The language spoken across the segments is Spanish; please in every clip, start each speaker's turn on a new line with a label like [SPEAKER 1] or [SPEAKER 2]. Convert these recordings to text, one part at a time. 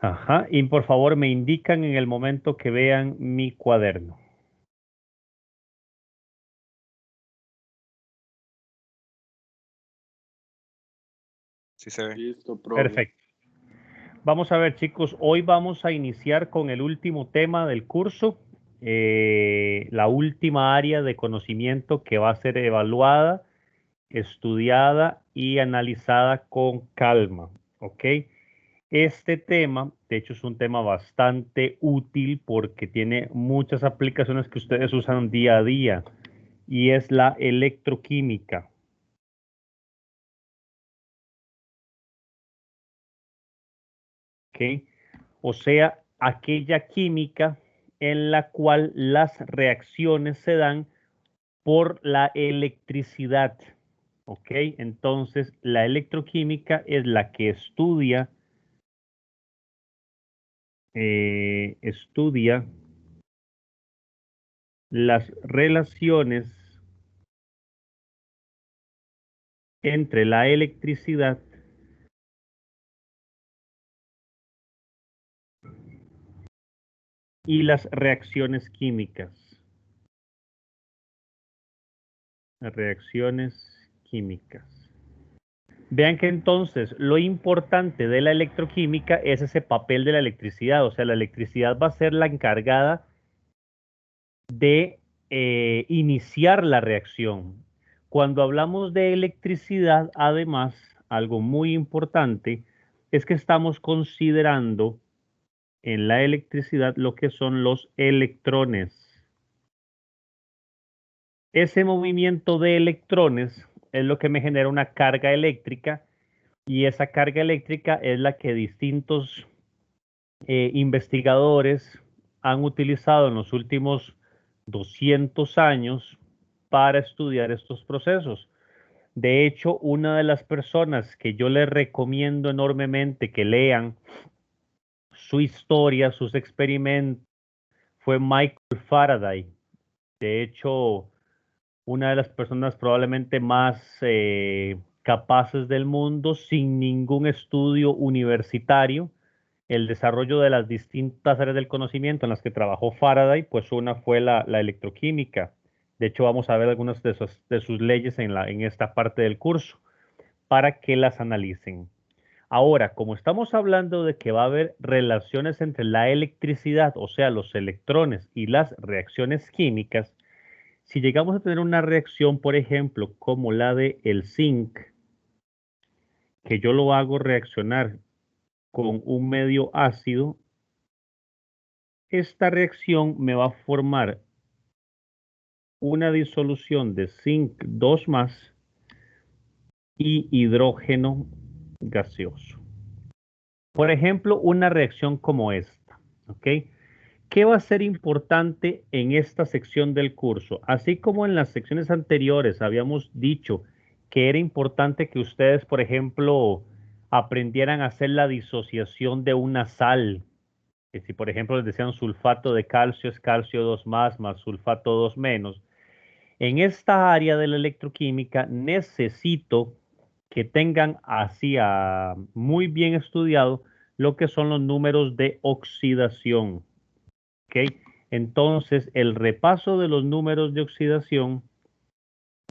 [SPEAKER 1] Ajá, y por favor me indican en el momento que vean mi cuaderno.
[SPEAKER 2] Sí se ve.
[SPEAKER 3] Listo, profe.
[SPEAKER 1] Perfecto. Vamos a ver, chicos, hoy vamos a iniciar con el último tema del curso, la última área de conocimiento que va a ser evaluada, estudiada y analizada con calma, ¿ok? Este tema, de hecho, es un tema bastante útil porque tiene muchas aplicaciones que ustedes usan día a día y es la electroquímica. ¿Ok? O sea, aquella química en la cual las reacciones se dan por la electricidad. ¿Ok? Entonces, la electroquímica es la que estudia las relaciones entre la electricidad y las reacciones químicas. Las reacciones químicas. Vean que entonces lo importante de la electroquímica es ese papel de la electricidad, o sea, la electricidad va a ser la encargada de iniciar la reacción. Cuando hablamos de electricidad, además, algo muy importante es que estamos considerando en la electricidad lo que son los electrones. Ese movimiento de electrones es lo que me genera una carga eléctrica y esa carga eléctrica es la que distintos investigadores han utilizado en los últimos 200 años para estudiar estos procesos. De hecho, una de las personas que yo les recomiendo enormemente que lean su historia, sus experimentos, fue Michael Faraday. De hecho, una de las personas probablemente más capaces del mundo sin ningún estudio universitario. El desarrollo de las distintas áreas del conocimiento en las que trabajó Faraday, pues una fue la electroquímica. De hecho, vamos a ver algunas de sus leyes en esta parte del curso para que las analicen. Ahora, como estamos hablando de que va a haber relaciones entre la electricidad, o sea, los electrones y las reacciones químicas, si llegamos a tener una reacción, por ejemplo, como la de el zinc, que yo lo hago reaccionar con un medio ácido, esta reacción me va a formar una disolución de zinc 2 más y hidrógeno gaseoso. Por ejemplo, una reacción como esta, ¿ok? ¿Qué va a ser importante en esta sección del curso? Así como en las secciones anteriores habíamos dicho que era importante que ustedes, por ejemplo, aprendieran a hacer la disociación de una sal, que si por ejemplo les decían sulfato de calcio es calcio 2 más sulfato 2 menos. En esta área de la electroquímica necesito que tengan así muy bien estudiado lo que son los números de oxidación. ¿Ok? Entonces, el repaso de los números de oxidación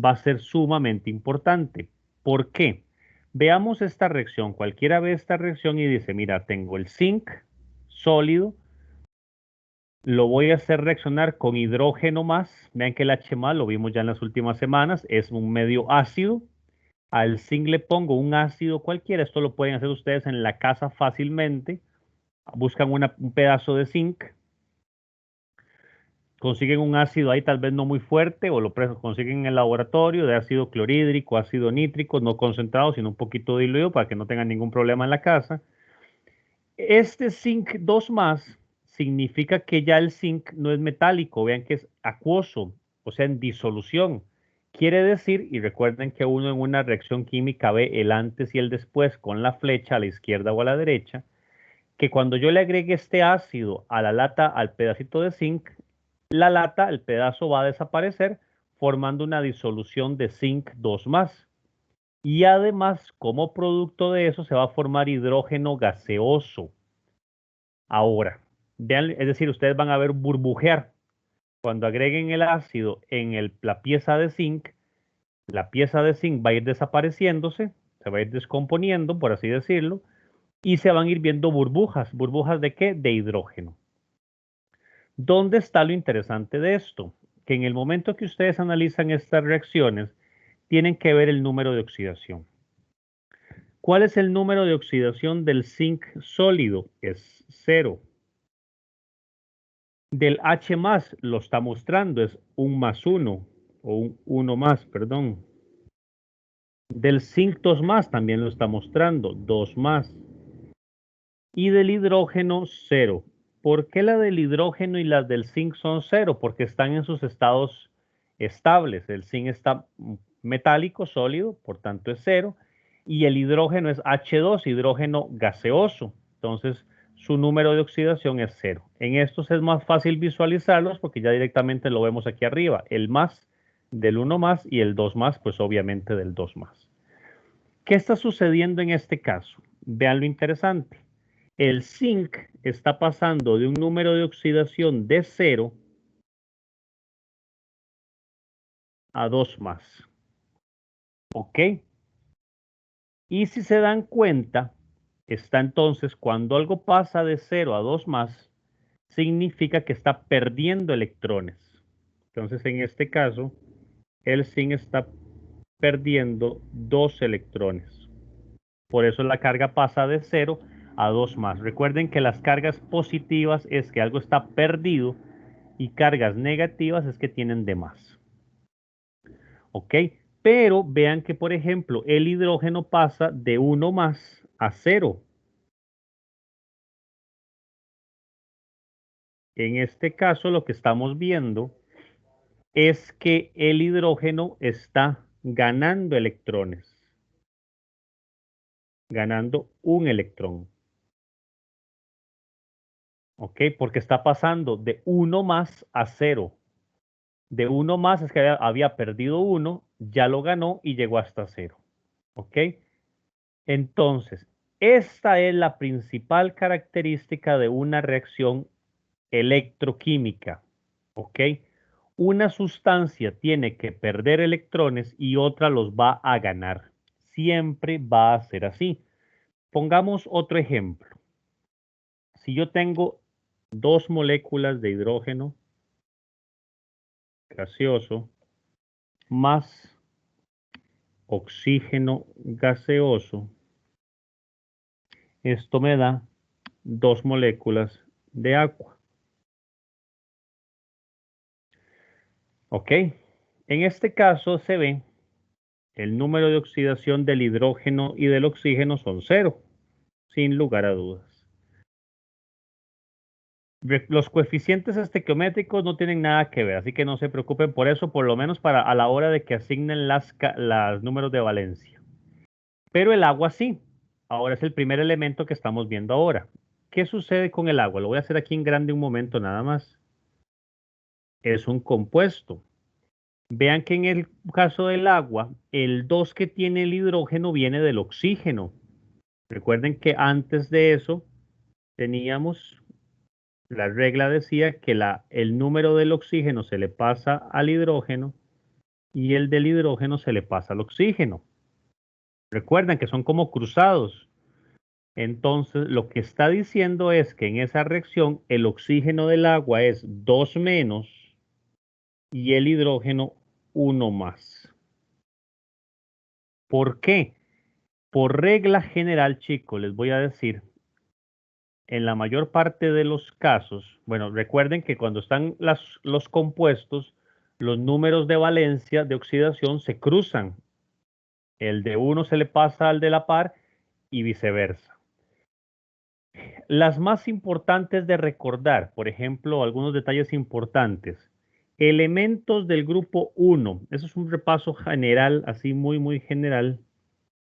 [SPEAKER 1] va a ser sumamente importante. ¿Por qué? Veamos esta reacción. Cualquiera ve esta reacción y dice, mira, tengo el zinc sólido, lo voy a hacer reaccionar con hidrógeno más. Vean que el H más, lo vimos ya en las últimas semanas, es un medio ácido. Al zinc le pongo un ácido cualquiera. Esto lo pueden hacer ustedes en la casa fácilmente. Buscan un pedazo de zinc, consiguen un ácido ahí tal vez no muy fuerte o lo consiguen en el laboratorio de ácido clorhídrico, ácido nítrico, no concentrado, sino un poquito diluido para que no tengan ningún problema en la casa. Este zinc 2 más significa que ya el zinc no es metálico, vean que es acuoso, o sea, en disolución. Quiere decir, y recuerden que uno en una reacción química ve el antes y el después con la flecha a la izquierda o a la derecha, que cuando yo le agregue este ácido a la lata, al pedacito de zinc, la lata, el pedazo va a desaparecer formando una disolución de zinc 2 más. Y además, como producto de eso, se va a formar hidrógeno gaseoso. Ahora, vean, es decir, ustedes van a ver burbujear. Cuando agreguen el ácido en la pieza de zinc, la pieza de zinc va a ir desapareciéndose, se va a ir descomponiendo, por así decirlo, y se van a ir viendo burbujas. ¿Burbujas de qué? De hidrógeno. ¿Dónde está lo interesante de esto? Que en el momento que ustedes analizan estas reacciones, tienen que ver el número de oxidación. ¿Cuál es el número de oxidación del zinc sólido? Es 0. Del H más lo está mostrando, es 1 más 1, o un 1 más, perdón. Del zinc 2 más también lo está mostrando, 2 más. Y del hidrógeno 0. ¿Por qué la del hidrógeno y las del zinc son 0? Porque están en sus estados estables. El zinc está metálico, sólido, por tanto es 0. Y el hidrógeno es H2, hidrógeno gaseoso. Entonces, su número de oxidación es 0. En estos es más fácil visualizarlos porque ya directamente lo vemos aquí arriba. El más del 1 más y el 2 más, pues obviamente del 2 más. ¿Qué está sucediendo en este caso? Vean lo interesante. El zinc está pasando de un número de oxidación de 0 a 2 más. ¿Ok? Y si se dan cuenta, está entonces cuando algo pasa de 0 a 2 más, significa que está perdiendo electrones. Entonces, en este caso, el zinc está perdiendo 2 electrones. Por eso la carga pasa de 0 a 2 más. Recuerden que las cargas positivas es que algo está perdido y cargas negativas es que tienen de más. ¿Ok? Pero vean que, por ejemplo, el hidrógeno pasa de 1 más a 0. En este caso, lo que estamos viendo es que el hidrógeno está ganando electrones, ganando un electrón. ¿Ok? Porque está pasando de 1 más a 0. De 1 más es que había perdido 1, ya lo ganó y llegó hasta 0. ¿Ok? Entonces, esta es la principal característica de una reacción electroquímica. ¿Ok? Una sustancia tiene que perder electrones y otra los va a ganar. Siempre va a ser así. Pongamos otro ejemplo. Si yo tengo dos moléculas de hidrógeno gaseoso más oxígeno gaseoso, esto me da dos moléculas de agua. ¿Ok? En este caso se ve el número de oxidación del hidrógeno y del oxígeno son 0, sin lugar a dudas. Los coeficientes estequiométricos no tienen nada que ver, así que no se preocupen por eso, por lo menos para a la hora de que asignen los números de valencia. Pero el agua sí. Ahora es el primer elemento que estamos viendo ahora. ¿Qué sucede con el agua? Lo voy a hacer aquí en grande un momento nada más. Es un compuesto. Vean que en el caso del agua, el 2 que tiene el hidrógeno viene del oxígeno. Recuerden que antes de eso teníamos, la regla decía que el número del oxígeno se le pasa al hidrógeno y el del hidrógeno se le pasa al oxígeno. Recuerden que son como cruzados. Entonces, lo que está diciendo es que en esa reacción el oxígeno del agua es 2 menos y el hidrógeno 1 más. ¿Por qué? Por regla general, chicos, les voy a decir, en la mayor parte de los casos, bueno, recuerden que cuando están los compuestos, los números de valencia de oxidación se cruzan. El de uno se le pasa al de la par y viceversa. Las más importantes de recordar, por ejemplo, algunos detalles importantes. Elementos del grupo 1. Eso es un repaso general, así muy general,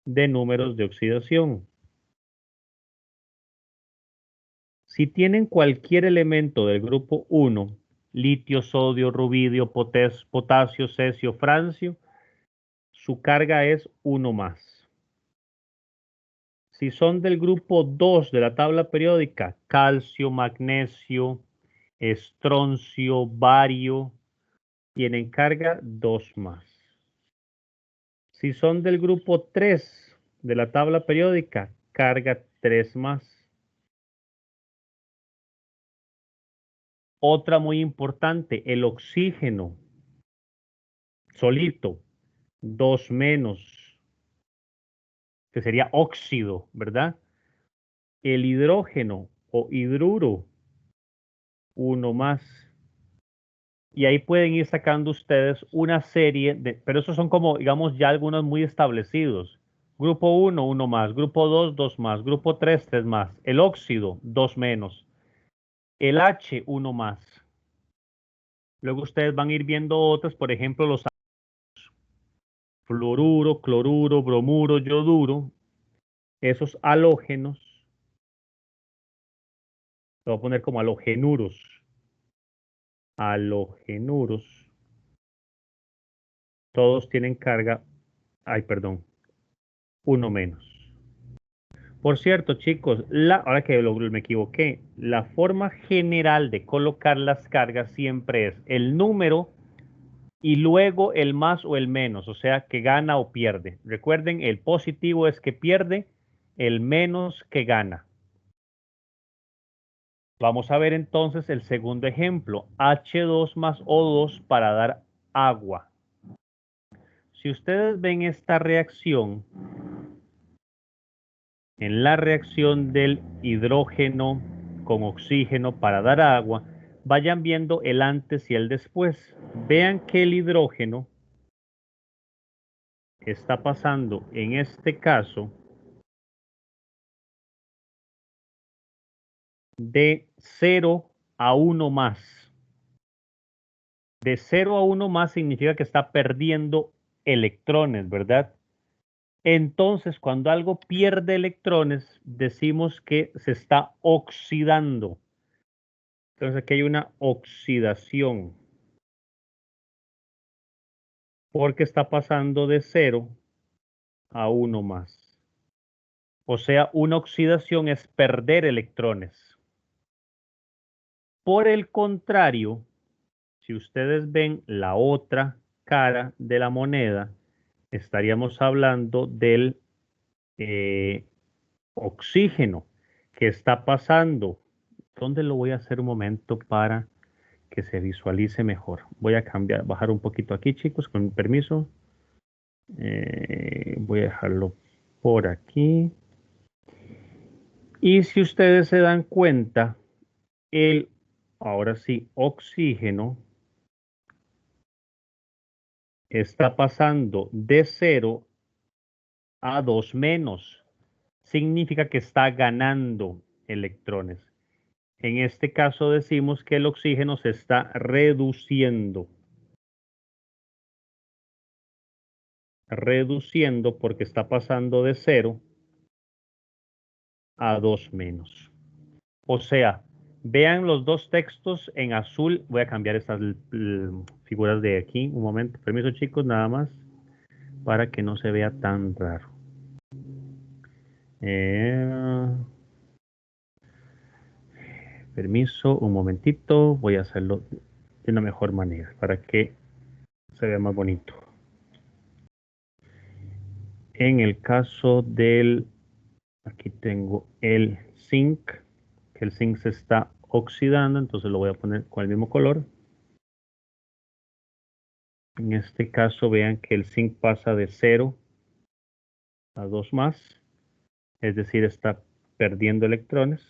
[SPEAKER 1] de números de oxidación. Si tienen cualquier elemento del grupo 1, litio, sodio, rubidio, potasio, cesio, francio, su carga es 1 más. Si son del grupo 2 de la tabla periódica, calcio, magnesio, estroncio, bario, tienen carga 2 más. Si son del grupo 3 de la tabla periódica, carga 3 más. Otra muy importante, el oxígeno solito, 2 menos, que sería óxido, ¿verdad? El hidrógeno o hidruro, 1 más. Y ahí pueden ir sacando ustedes una serie de, pero esos son como, digamos, ya algunos muy establecidos. Grupo 1, 1 más. Grupo 2, 2 más. Grupo 3, 3 más. El óxido, 2 menos. El H, 1 más. Luego ustedes van a ir viendo otros, por ejemplo, los fluoruro, cloruro, bromuro, yoduro. Esos halógenos, lo voy a poner como halogenuros. Halogenuros. Todos tienen carga, ay, perdón, 1 menos. Por cierto, chicos, ahora que me equivoqué, la forma general de colocar las cargas siempre es el número y luego el más o el menos, o sea, que gana o pierde. Recuerden, el positivo es que pierde, el menos que gana. Vamos a ver entonces el segundo ejemplo, H2 más O2 para dar agua. Si ustedes ven esta reacción, en la reacción del hidrógeno con oxígeno para dar agua, vayan viendo el antes y el después. Vean que el hidrógeno está pasando, en este caso, de 0 a 1 más. De 0 a 1 más significa que está perdiendo electrones, ¿verdad? Entonces, cuando algo pierde electrones, decimos que se está oxidando. Entonces, aquí hay una oxidación, porque está pasando de 0 a 1 más. O sea, una oxidación es perder electrones. Por el contrario, si ustedes ven la otra cara de la moneda, estaríamos hablando del oxígeno que está pasando. ¿Dónde lo voy a hacer un momento para que se visualice mejor? Voy a cambiar, bajar un poquito aquí, chicos, con permiso. Voy a dejarlo por aquí. Y si ustedes se dan cuenta, ahora sí, oxígeno está pasando de 0 a 2 menos. Significa que está ganando electrones. En este caso decimos que el oxígeno se está reduciendo. Reduciendo porque está pasando de 0 a 2 menos. O sea, vean los dos textos en azul. Voy a cambiar estas figuras de aquí. Un momento. Permiso, chicos, nada más. Para que no se vea tan raro. Permiso, un momentito. Voy a hacerlo de una mejor manera para que se vea más bonito. En el caso del, aquí tengo el zinc, que el zinc se está oxidando, entonces lo voy a poner con el mismo color. En este caso vean que el zinc pasa de 0 a 2 más, es decir, está perdiendo electrones.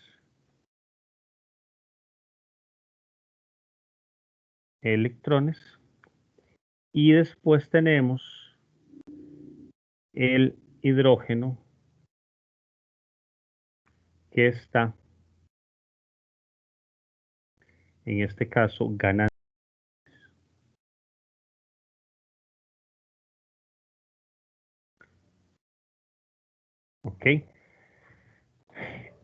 [SPEAKER 1] Y después tenemos el hidrógeno que está, en este caso, ganando. ¿Ok?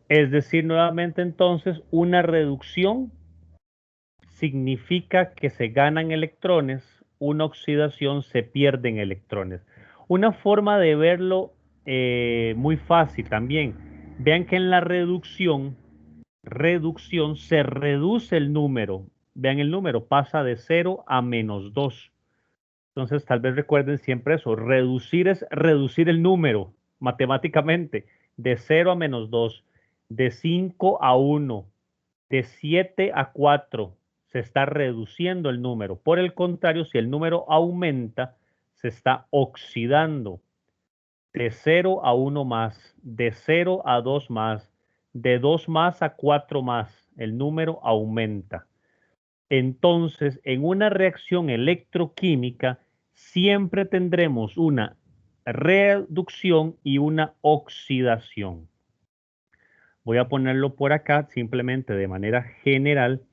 [SPEAKER 1] Es decir, nuevamente entonces, una reducción significa que se ganan electrones, una oxidación se pierden electrones. Una forma de verlo muy fácil también. Vean que en la reducción se reduce el número. Vean el número, pasa de 0 a -2. Entonces, tal vez recuerden siempre eso. Reducir es reducir el número matemáticamente. De 0 a -2, de 5 a 1, de 7 a 4. Se está reduciendo el número. Por el contrario, si el número aumenta, se está oxidando. De 0 a 1 más, de 0 a 2 más, de 2 más a 4 más. El número aumenta. Entonces, en una reacción electroquímica, siempre tendremos una reducción y una oxidación. Voy a ponerlo por acá simplemente de manera general.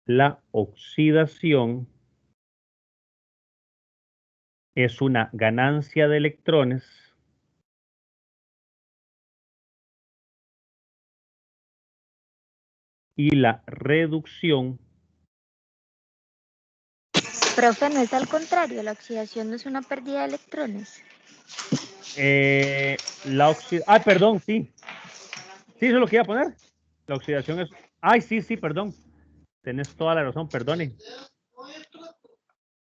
[SPEAKER 1] La oxidación es una ganancia de electrones y la reducción.
[SPEAKER 3] Profe, ¿no es al contrario? La oxidación no es una pérdida de electrones.
[SPEAKER 1] Perdón, sí. Sí, eso es lo que iba a poner. La oxidación es... Ay, sí, perdón. Tenés toda la razón, perdone.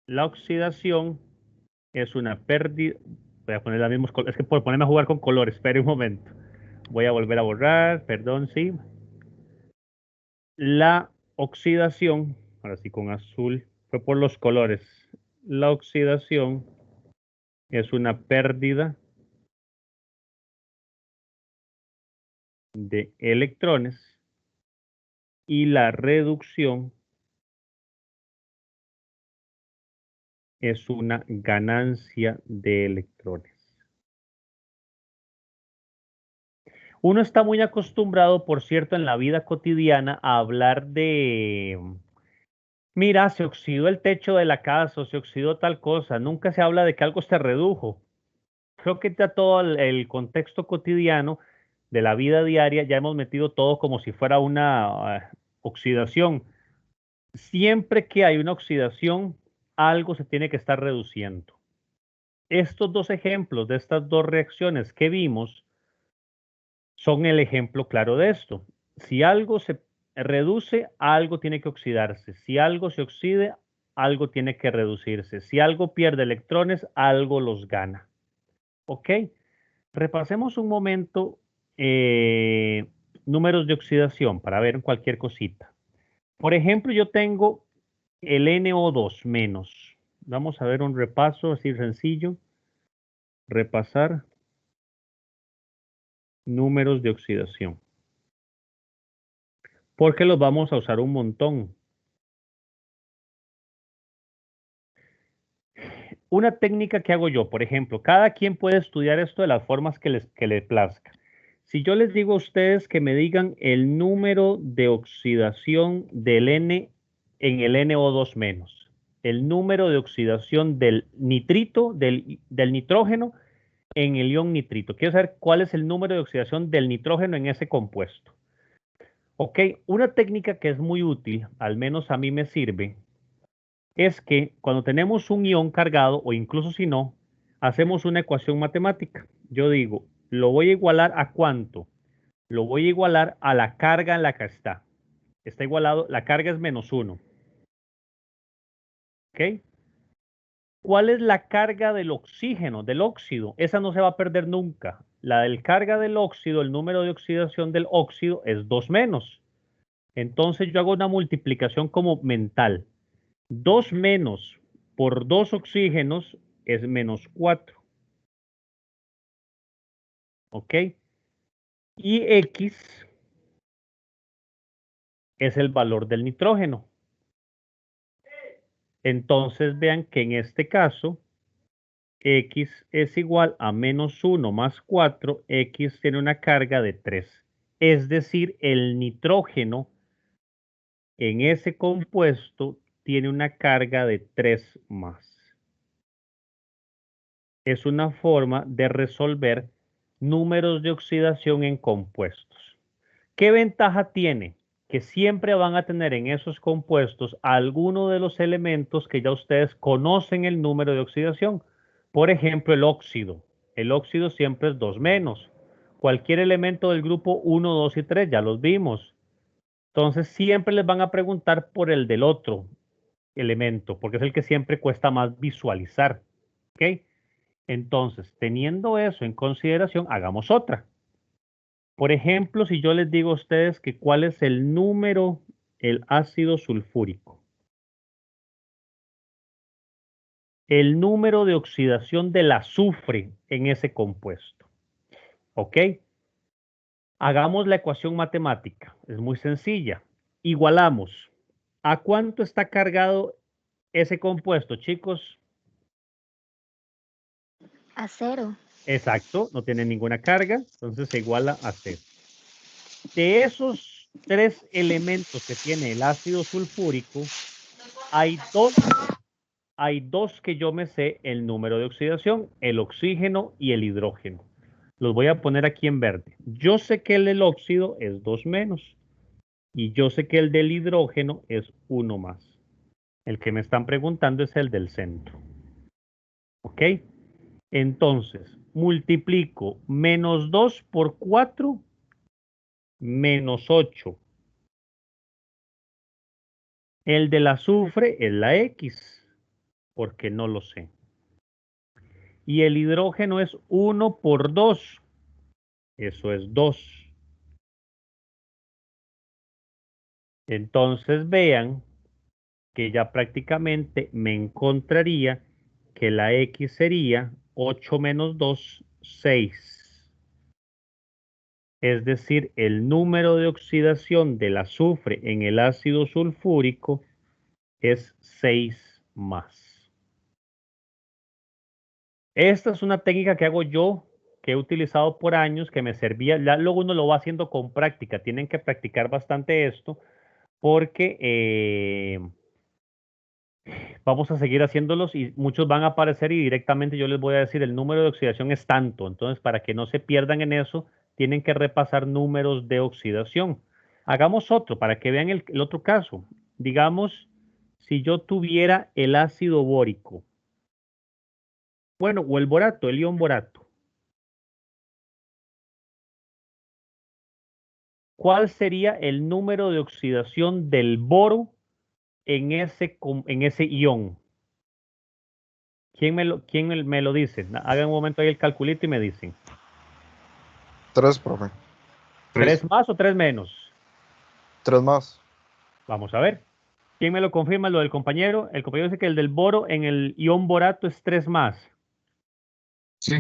[SPEAKER 1] La oxidación es una pérdida. Voy a poner la misma. Es que por ponerme a jugar con colores, espere un momento. Voy a volver a borrar, perdón, sí. La oxidación, ahora sí con azul, fue por los colores. La oxidación es una pérdida de electrones y la reducción es una ganancia de electrones. Uno está muy acostumbrado, por cierto, en la vida cotidiana a hablar de, mira, se oxidó el techo de la casa o se oxidó tal cosa. Nunca se habla de que algo se redujo. Creo que ya todo el contexto cotidiano de la vida diaria ya hemos metido todo como si fuera una oxidación. Siempre que hay una oxidación, algo se tiene que estar reduciendo. Estos dos ejemplos de estas dos reacciones que vimos son el ejemplo claro de esto. Si algo se reduce, algo tiene que oxidarse. Si algo se oxide, algo tiene que reducirse. Si algo pierde electrones, algo los gana. ¿Ok? Repasemos un momento números de oxidación para ver cualquier cosita. Por ejemplo, yo tengo el NO2 menos. Vamos a ver un repaso así sencillo. Repasar números de oxidación. Porque los vamos a usar un montón. Una técnica que hago yo, por ejemplo, cada quien puede estudiar esto de las formas que les plazca. Si yo les digo a ustedes que me digan el número de oxidación del N en el NO2 menos, el número de oxidación del nitrito, del nitrógeno en el ion nitrito. Quiero saber cuál es el número de oxidación del nitrógeno en ese compuesto. Ok, una técnica que es muy útil, al menos a mí me sirve, es que cuando tenemos un ion cargado, o incluso si no, hacemos una ecuación matemática. Yo digo, lo voy a igualar ¿a cuánto? Lo voy a igualar a la carga en la que está. Está igualado, la carga es -1. ¿Ok? ¿Cuál es la carga del oxígeno, del óxido? Esa no se va a perder nunca. La del carga del óxido, el número de oxidación del óxido es 2 menos. Entonces yo hago una multiplicación como mental. 2 menos por 2 oxígenos es -4. ¿Ok? Y X es el valor del nitrógeno. Entonces vean que en este caso, X es igual a -1 más 4, X tiene una carga de 3. Es decir, el nitrógeno en ese compuesto tiene una carga de 3 más. Es una forma de resolver números de oxidación en compuestos. ¿Qué ventaja tiene? Que siempre van a tener en esos compuestos alguno de los elementos que ya ustedes conocen el número de oxidación. Por ejemplo, el óxido. El óxido siempre es 2 menos. Cualquier elemento del grupo 1, 2 y 3 ya los vimos. Entonces siempre les van a preguntar por el del otro elemento, porque es el que siempre cuesta más visualizar. ¿Ok? Entonces, teniendo eso en consideración, hagamos otra. Por ejemplo, si yo les digo a ustedes que cuál es el número, el ácido sulfúrico. El número de oxidación del azufre en ese compuesto. ¿Ok? Hagamos la ecuación matemática. Es muy sencilla. Igualamos. ¿A cuánto está cargado ese compuesto, chicos?
[SPEAKER 3] A 0.
[SPEAKER 1] Exacto, no tiene ninguna carga, entonces se iguala a 0. De esos 3 elementos que tiene el ácido sulfúrico, hay dos que yo me sé el número de oxidación, el oxígeno y el hidrógeno. Los voy a poner aquí en verde. Yo sé que el del óxido es 2 menos y yo sé que el del hidrógeno es 1 más. El que me están preguntando es el del centro. ¿Ok? Entonces, multiplico menos 2 por 4, menos 8. El del azufre es la X, porque no lo sé. Y el hidrógeno es 1 por 2. Eso es 2. Entonces vean que ya prácticamente me encontraría que la X sería 8 menos 2, 6. Es decir, el número de oxidación del azufre en el ácido sulfúrico es 6 más. Esta es una técnica que hago yo, que he utilizado por años, que me servía. Ya luego uno lo va haciendo con práctica. Tienen que practicar bastante esto porque vamos a seguir haciéndolos y muchos van a aparecer y directamente yo les voy a decir el número de oxidación es tanto. Entonces, para que no se pierdan en eso, tienen que repasar números de oxidación. Hagamos otro para que vean el otro caso. Digamos, si yo tuviera el ácido bórico, bueno, o el borato, el ion borato. ¿Cuál sería el número de oxidación del boro en ese ion? ¿Quién me lo dice? Hagan un momento ahí el calculito y me dicen.
[SPEAKER 4] 3, profe.
[SPEAKER 1] ¿3 más o 3 menos?
[SPEAKER 4] 3 más.
[SPEAKER 1] Vamos a ver. ¿Quién me lo confirma? Lo del compañero. El compañero dice que el del boro en el ion borato es 3 más.
[SPEAKER 5] Sí.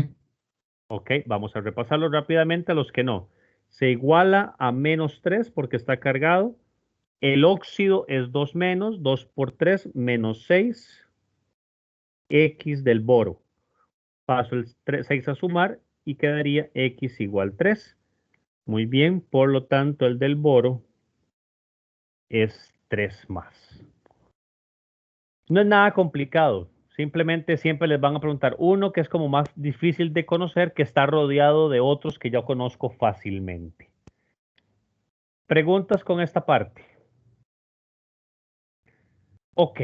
[SPEAKER 1] Ok, vamos a repasarlo rápidamente a los que no. Se iguala a menos 3 porque está cargado. El óxido es 2 menos, 2 por 3 menos 6. X del boro. Paso el 6 a sumar y quedaría X igual 3. Muy bien, por lo tanto el del boro es 3 más. No es nada complicado. Simplemente siempre les van a preguntar uno que es como más difícil de conocer, que está rodeado de otros que yo conozco fácilmente. Preguntas con esta parte. Ok.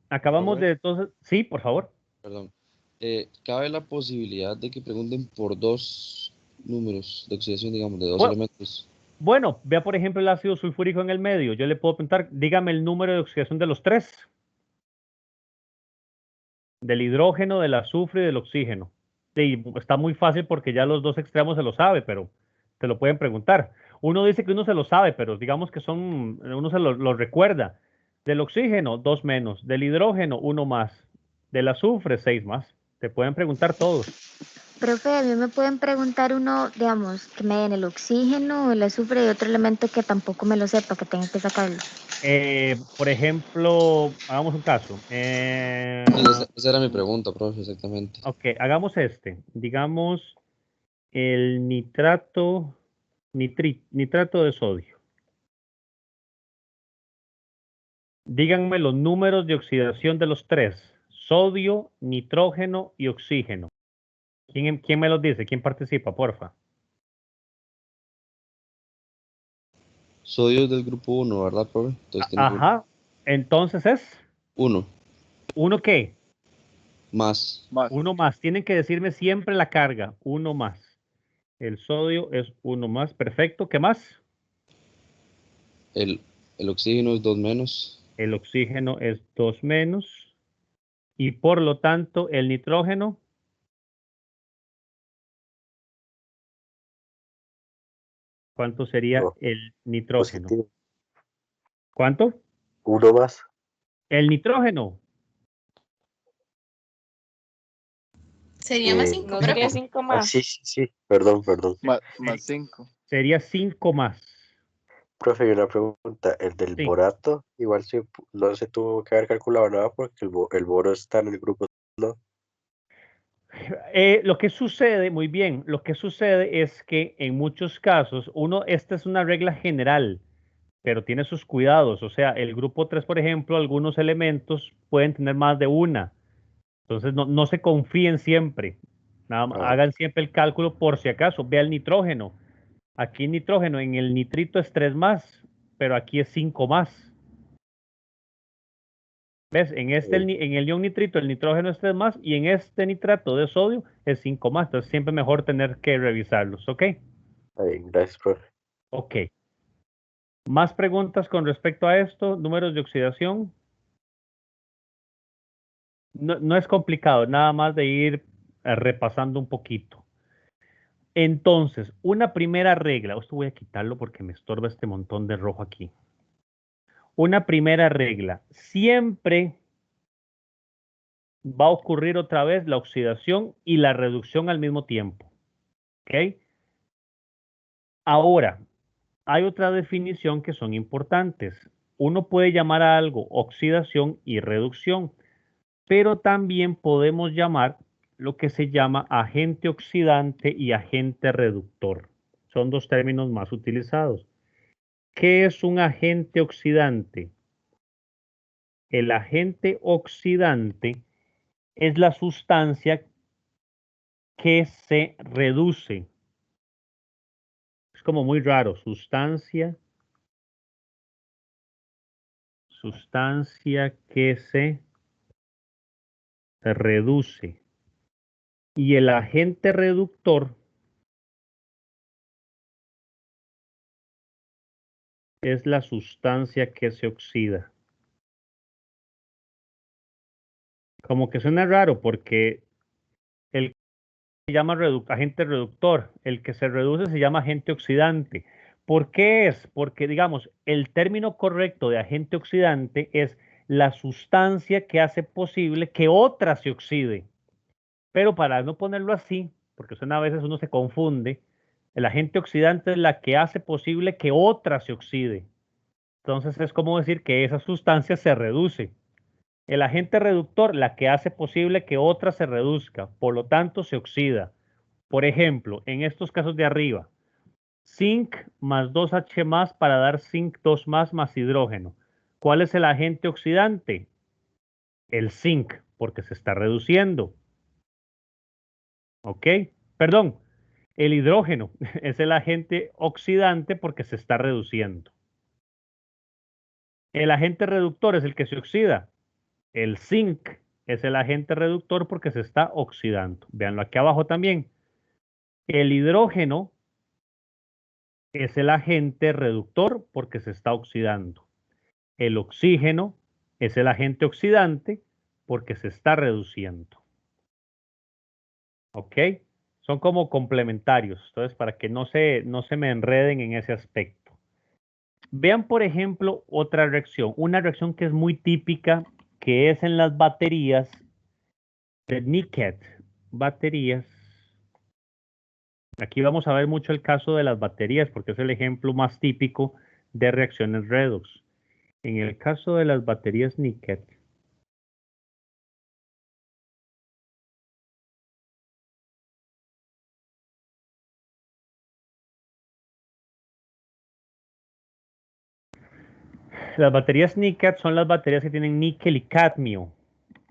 [SPEAKER 1] Acabamos de entonces. Sí, por favor.
[SPEAKER 6] Perdón. ¿Cabe la posibilidad de que pregunten por dos números de oxidación, digamos, de dos
[SPEAKER 1] Bueno,
[SPEAKER 6] elementos?
[SPEAKER 1] Bueno, vea por ejemplo el ácido sulfúrico en el medio. Yo le puedo preguntar, dígame el número de oxidación de los 3. Del hidrógeno, del azufre y del oxígeno. Y está muy fácil porque ya los dos extremos se lo sabe, pero te lo pueden preguntar. Uno dice que uno se lo sabe, pero digamos que uno se lo recuerda. Del oxígeno, 2 menos. Del hidrógeno, 1 más. Del azufre, 6 más. Te pueden preguntar todos.
[SPEAKER 3] Profe, a mí me pueden preguntar uno, digamos, que me den el oxígeno o el azufre y otro elemento que tampoco me lo sepa, que tenga que sacarlo.
[SPEAKER 1] Por ejemplo, hagamos un caso.
[SPEAKER 6] Sí, esa era mi pregunta, profe, exactamente.
[SPEAKER 1] Ok, hagamos este. Digamos el nitrato de sodio. Díganme los números de oxidación de los 3. Sodio, nitrógeno y oxígeno. ¿Quién me los dice? ¿Quién participa, porfa?
[SPEAKER 6] Sodio es del grupo 1, ¿verdad, profe? Entonces tiene que...
[SPEAKER 1] Ajá. Entonces es
[SPEAKER 6] 1.
[SPEAKER 1] ¿uno qué?
[SPEAKER 6] Más.
[SPEAKER 1] Uno más. Tienen que decirme siempre la carga. Uno más. El sodio es uno más. Perfecto. ¿Qué más?
[SPEAKER 6] El, el oxígeno es 2 menos.
[SPEAKER 1] El oxígeno es 2 menos. Y por lo tanto, el nitrógeno. ¿Cuánto sería
[SPEAKER 7] No,
[SPEAKER 1] el nitrógeno?
[SPEAKER 7] positivo.
[SPEAKER 1] ¿Cuánto?
[SPEAKER 7] Uno más.
[SPEAKER 1] El nitrógeno.
[SPEAKER 8] Sería más
[SPEAKER 7] Eh,
[SPEAKER 8] 5,
[SPEAKER 9] No
[SPEAKER 8] profe.
[SPEAKER 9] sería 5 más.
[SPEAKER 7] sí, sí, sí. Perdón.
[SPEAKER 4] Más 5.
[SPEAKER 1] Sería 5 más.
[SPEAKER 7] Profe, y una pregunta. El del
[SPEAKER 1] Sí.
[SPEAKER 7] borato, igual no se tuvo que haber calculado nada porque el boro está en el grupo, ¿no?
[SPEAKER 1] Lo que sucede, muy bien, lo que sucede es que en muchos casos, esta es una regla general, pero tiene sus cuidados. O sea, el grupo 3, por ejemplo, algunos elementos pueden tener más de una. Entonces, no se confíen siempre.
[SPEAKER 7] Ah,
[SPEAKER 1] Hagan siempre el cálculo por si acaso. Vea el nitrógeno. Aquí nitrógeno, en el nitrito es 3 más, pero aquí es 5 más. ¿Ves? En el ion nitrito el nitrógeno es 3 más y en este nitrato de sodio es 5 más. Entonces siempre mejor tener que revisarlos, ¿ok?
[SPEAKER 7] gracias, profe.
[SPEAKER 1] Ok. ¿Más preguntas con respecto a esto? ¿Números de oxidación? No es complicado, nada más de ir repasando un poquito. Entonces, una primera regla, esto voy a quitarlo porque me estorba este montón de rojo aquí. Una primera regla, siempre va a ocurrir otra vez la oxidación y la reducción al mismo tiempo. ¿Ok? Ahora, hay otra definición que son importantes. Uno puede llamar a algo oxidación y reducción, pero también podemos llamar lo que se llama agente oxidante y agente reductor. Son dos términos más utilizados. ¿Qué es un agente oxidante? El agente oxidante es la sustancia que se reduce. Es como muy raro, sustancia que se reduce. Y el agente reductor es la sustancia que se oxida. Como que suena raro porque el que se llama agente reductor, el que se reduce se llama agente oxidante. ¿Por qué es? Porque, digamos, el término correcto de agente oxidante es la sustancia que hace posible que otra se oxide. Pero para no ponerlo así, porque suena a veces uno se confunde, el agente oxidante es la que hace posible que otra se oxide. Entonces es como decir que esa sustancia se reduce. El agente reductor, la que hace posible que otra se reduzca, por lo tanto se oxida. Por ejemplo, en estos casos de arriba, zinc más 2H más para dar zinc 2 más hidrógeno. ¿Cuál es el agente oxidante? El zinc, porque se está reduciendo. ¿Ok? Perdón, el hidrógeno es el agente oxidante porque se está reduciendo. El agente reductor es el que se oxida. El zinc es el agente reductor porque se está oxidando. Veanlo aquí abajo también. El hidrógeno es el agente reductor porque se está oxidando. El oxígeno es el agente oxidante porque se está reduciendo. ¿Ok? Son como complementarios. Entonces, para que no se me enreden en ese aspecto. Vean, por ejemplo, otra reacción. Una reacción que es muy típica, que es en las baterías de níquel. Baterías. Aquí vamos a ver mucho el caso de las baterías porque es el ejemplo más típico de reacciones redox. En el caso de las baterías níquel, las baterías níquel son las baterías que tienen níquel y cadmio.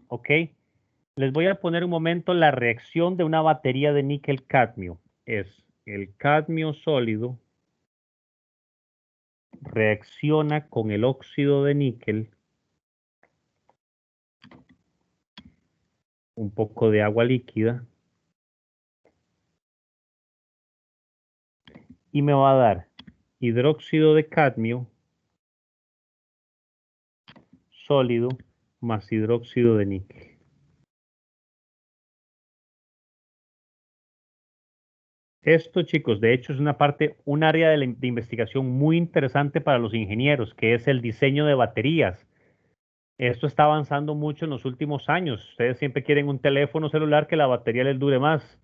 [SPEAKER 1] ¿Ok? Les voy a poner un momento la reacción de una batería de níquel-cadmio. Es el cadmio sólido reacciona con el óxido de níquel un poco de agua líquida y me va a dar hidróxido de cadmio sólido más hidróxido de níquel. Esto, chicos, de hecho es un área de investigación muy interesante para los ingenieros, que es el diseño de baterías. Esto está avanzando mucho en los últimos años. Ustedes siempre quieren un teléfono celular que la batería les dure más,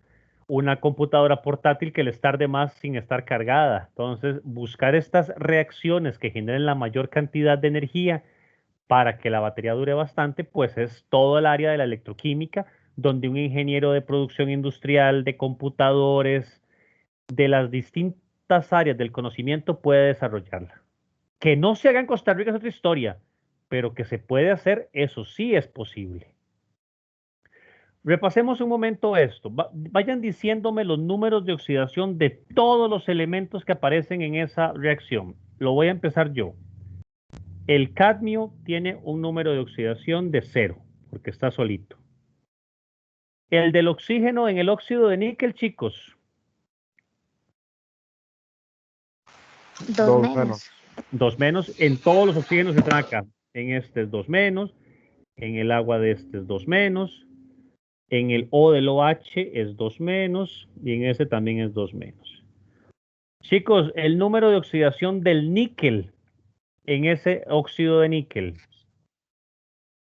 [SPEAKER 1] una computadora portátil que les tarde más sin estar cargada. Entonces, buscar estas reacciones que generen la mayor cantidad de energía para que la batería dure bastante, pues es todo el área de la electroquímica, donde un ingeniero de producción industrial, de computadores, de las distintas áreas del conocimiento puede desarrollarla. Que no se haga en Costa Rica es otra historia, pero que se puede hacer, eso sí es posible. Repasemos un momento esto. Vayan diciéndome los números de oxidación de todos los elementos que aparecen en esa reacción. Lo voy a empezar yo. El cadmio tiene un número de oxidación de 0, porque está solito. El del oxígeno en el óxido de níquel, chicos.
[SPEAKER 3] 2 menos.
[SPEAKER 1] 2 menos. En todos los oxígenos que están acá. En este es 2 menos. En el agua de este es 2 menos. En el O del OH es 2 menos. Y en este también es 2 menos. Chicos, el número de oxidación del níquel en ese óxido de níquel.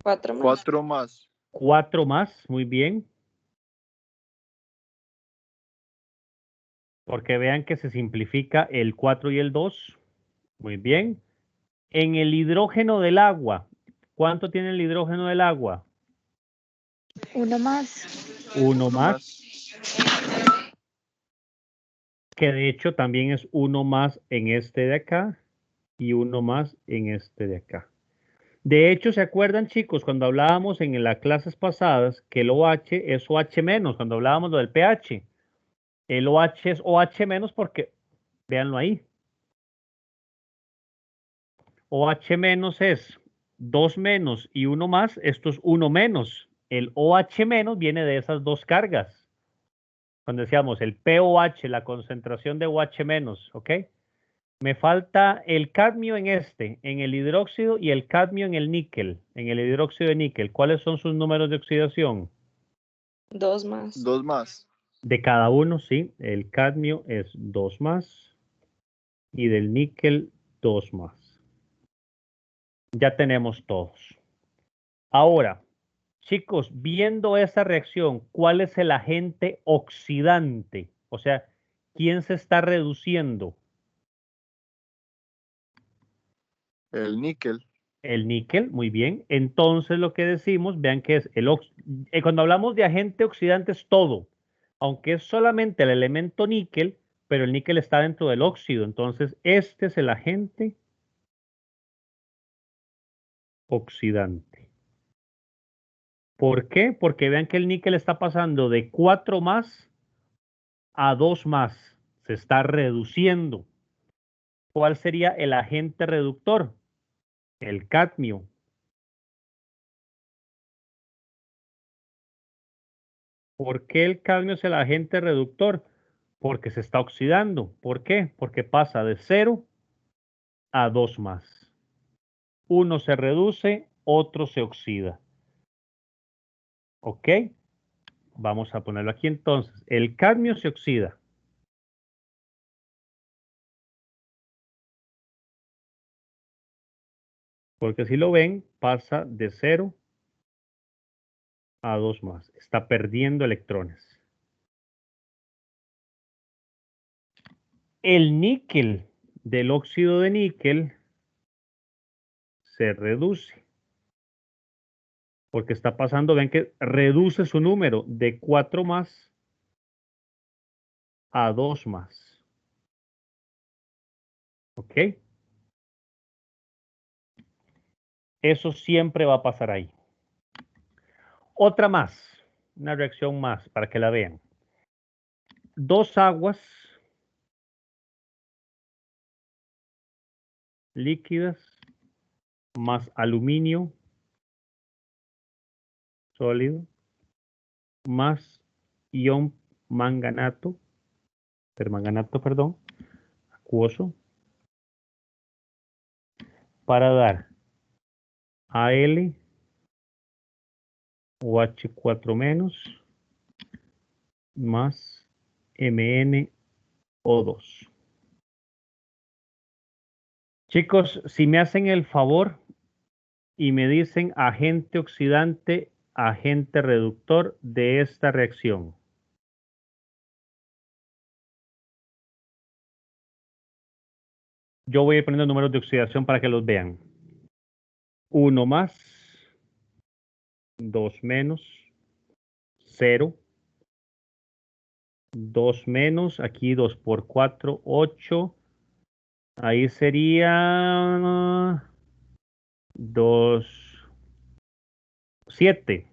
[SPEAKER 8] 4 más.
[SPEAKER 4] 4 más.
[SPEAKER 1] 4 más, muy bien. Porque vean que se simplifica el 4 y el 2. Muy bien. En el hidrógeno del agua, ¿cuánto tiene el hidrógeno del agua?
[SPEAKER 3] 1 más.
[SPEAKER 1] 1
[SPEAKER 4] 1
[SPEAKER 1] más. Que de hecho también es 1 más en este de acá y 1 más en este de acá. De hecho, ¿se acuerdan, chicos, cuando hablábamos en las clases pasadas que el OH es OH menos, cuando hablábamos lo del pH? El OH es OH menos porque, véanlo ahí, OH menos es 2 menos y 1 más, esto es 1 menos. El OH menos viene de esas dos cargas. Cuando decíamos el POH, la concentración de OH menos, ¿ok? Me falta el cadmio en el hidróxido y el cadmio en el níquel, en el hidróxido de níquel. ¿Cuáles son sus números de oxidación?
[SPEAKER 8] 2 más.
[SPEAKER 4] 2 más.
[SPEAKER 1] De cada uno, sí. El cadmio es 2 más y del níquel 2 más. Ya tenemos todos. Ahora, chicos, viendo esa reacción, ¿cuál es el agente oxidante? O sea, ¿quién se está reduciendo?
[SPEAKER 4] El níquel.
[SPEAKER 1] El níquel, muy bien. Entonces lo que decimos, vean que es cuando hablamos de agente oxidante es todo, aunque es solamente el elemento níquel, pero el níquel está dentro del óxido. Entonces, este es el agente oxidante. ¿Por qué? Porque vean que el níquel está pasando de 4 más a 2 más. Se está reduciendo. ¿Cuál sería el agente reductor? El cadmio. ¿Por qué el cadmio es el agente reductor? Porque se está oxidando. ¿Por qué? Porque pasa de 0 a 2 más. Uno se reduce, otro se oxida. ¿Ok? Vamos a ponerlo aquí entonces. El cadmio se oxida. Porque si lo ven, pasa de 0 a 2 más. Está perdiendo electrones. El níquel del óxido de níquel se reduce. Porque está pasando, ven que reduce su número de 4 más a 2 más. ¿Ok? Eso siempre va a pasar ahí. Otra más, una reacción más para que la vean. 2 aguas líquidas más aluminio sólido más ion manganato, permanganato, perdón, acuoso, para dar Al o H4 menos más MnO2. Chicos, si me hacen el favor y me dicen agente oxidante, agente reductor de esta reacción. Yo voy a ir poniendo números de oxidación para que los vean. 1 más, 2 menos, 0, 2 menos, aquí 2 por 4, 8. Ahí sería 2, 7.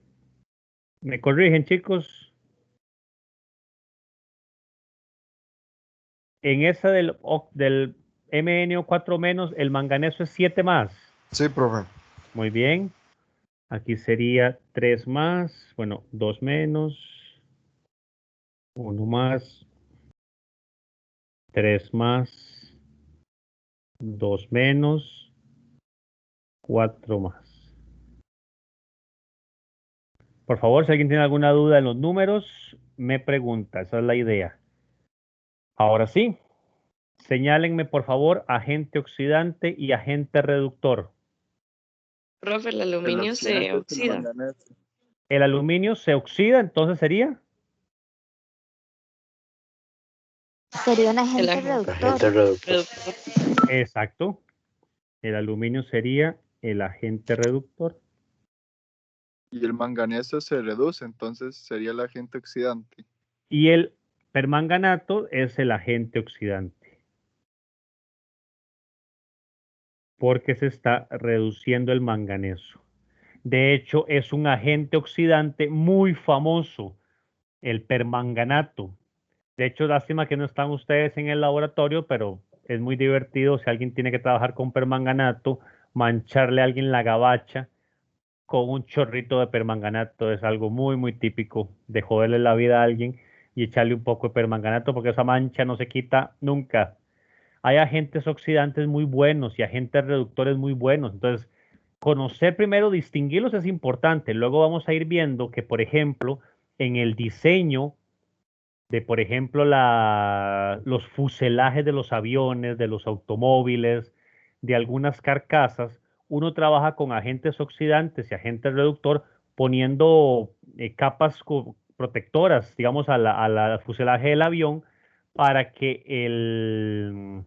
[SPEAKER 1] ¿Me corrigen, chicos? En esa del MnO4 menos, el manganeso es 7 más.
[SPEAKER 5] Sí, profe.
[SPEAKER 1] Muy bien. Aquí sería 3 más, bueno, 2 menos, 1 más, 3 más, 2 menos, 4 más. Por favor, si alguien tiene alguna duda en los números, me pregunta. Esa es la idea. Ahora sí, señálenme por favor agente oxidante y agente reductor.
[SPEAKER 8] Profe, el aluminio se oxida.
[SPEAKER 1] El aluminio se oxida, entonces sería
[SPEAKER 3] Sería un agente
[SPEAKER 8] agente.
[SPEAKER 3] reductor.
[SPEAKER 7] Agente reductor.
[SPEAKER 8] Reductor.
[SPEAKER 1] exacto. El aluminio sería el agente reductor.
[SPEAKER 4] Y el manganeso se reduce, entonces sería el agente oxidante.
[SPEAKER 1] Y el permanganato es el agente oxidante. Porque se está reduciendo el manganeso. De hecho, es un agente oxidante muy famoso, el permanganato. De hecho, lástima que no están ustedes en el laboratorio, pero es muy divertido si alguien tiene que trabajar con permanganato, mancharle a alguien la gabacha con un chorrito de permanganato. Es algo muy, muy típico de joderle la vida a alguien y echarle un poco de permanganato porque esa mancha no se quita nunca. Hay agentes oxidantes muy buenos y agentes reductores muy buenos. Entonces, conocer primero, distinguirlos es importante. Luego vamos a ir viendo que, por ejemplo, en el diseño de, por ejemplo, los fuselajes de los aviones, de los automóviles, de algunas carcasas, uno trabaja con agentes oxidantes y agentes reductor poniendo capas protectoras, digamos, a la fuselaje del avión para que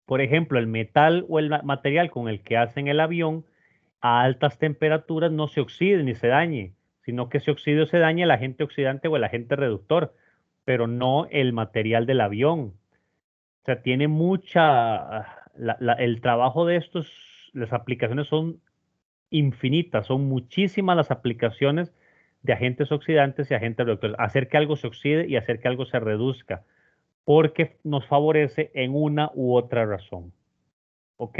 [SPEAKER 1] por ejemplo, el metal o el material con el que hacen el avión a altas temperaturas no se oxide ni se dañe, sino que se oxide o se dañe el agente oxidante o el agente reductor, pero no el material del avión. O sea, tiene el trabajo de las aplicaciones son infinitas, son muchísimas las aplicaciones de agentes oxidantes y agentes reductores. Hacer que algo se oxide y hacer que algo se reduzca, porque nos favorece en una u otra razón. ¿Ok?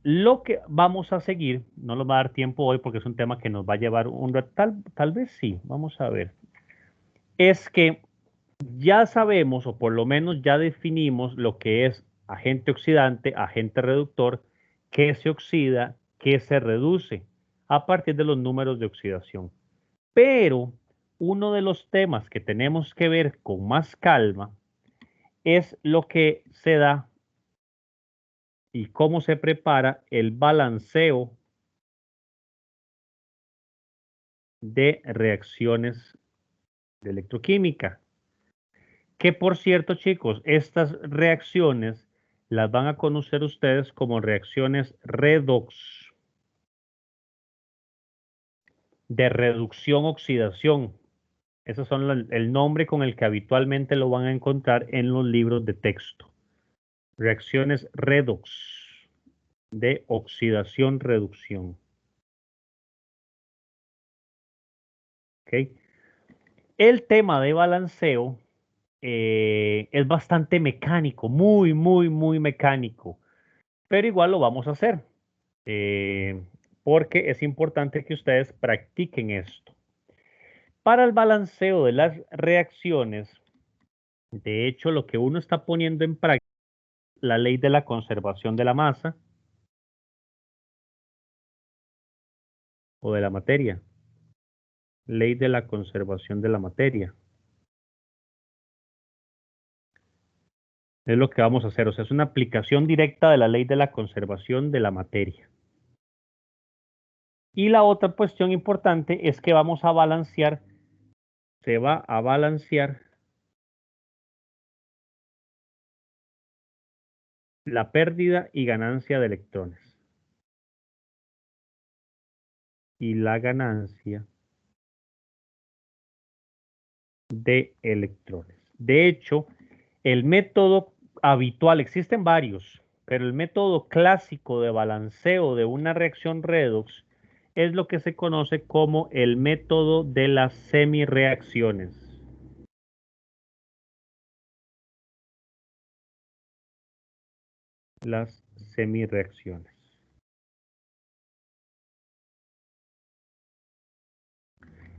[SPEAKER 1] Lo que vamos a seguir, no nos va a dar tiempo hoy porque es un tema que nos va a llevar tal vez sí, vamos a ver, es que ya sabemos, o por lo menos ya definimos lo que es agente oxidante, agente reductor, qué se oxida, qué se reduce a partir de los números de oxidación. Pero uno de los temas que tenemos que ver con más calma es lo que se da y cómo se prepara el balanceo de reacciones de electroquímica. Que por cierto, chicos, estas reacciones las van a conocer ustedes como reacciones redox, de reducción-oxidación. Esos son el nombre con el que habitualmente lo van a encontrar en los libros de texto. Reacciones redox, de oxidación-reducción. ¿Okay? El tema de balanceo es bastante mecánico, muy, muy, muy mecánico, pero igual lo vamos a hacer, porque es importante que ustedes practiquen esto. Para el balanceo de las reacciones, de hecho, lo que uno está poniendo en práctica es la ley de la conservación de la masa o de la materia. Ley de la conservación de la materia. Es lo que vamos a hacer, o sea, es una aplicación directa de la ley de la conservación de la materia. Y la otra cuestión importante es que vamos a balancear, se va a balancear la pérdida y ganancia de electrones. Y la ganancia de electrones. De hecho, el método habitual, existen varios, pero el método clásico de balanceo de una reacción redox es lo que se conoce como el método de las semirreacciones. Las semirreacciones.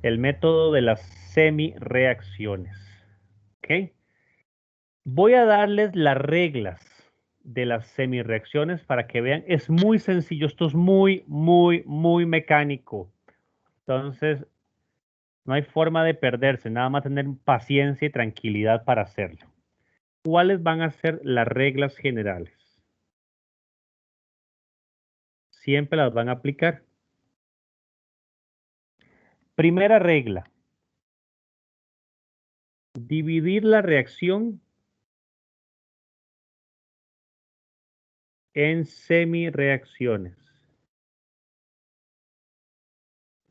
[SPEAKER 1] El método de las semirreacciones. ¿Ok? Voy a darles las reglas de las semirreacciones para que vean. Es muy sencillo. Esto es muy mecánico. Entonces, no hay forma de perderse. Nada más tener paciencia y tranquilidad para hacerlo. ¿Cuáles van a ser las reglas generales? Siempre las van a aplicar. Primera regla. Dividir la reacción en semirreacciones.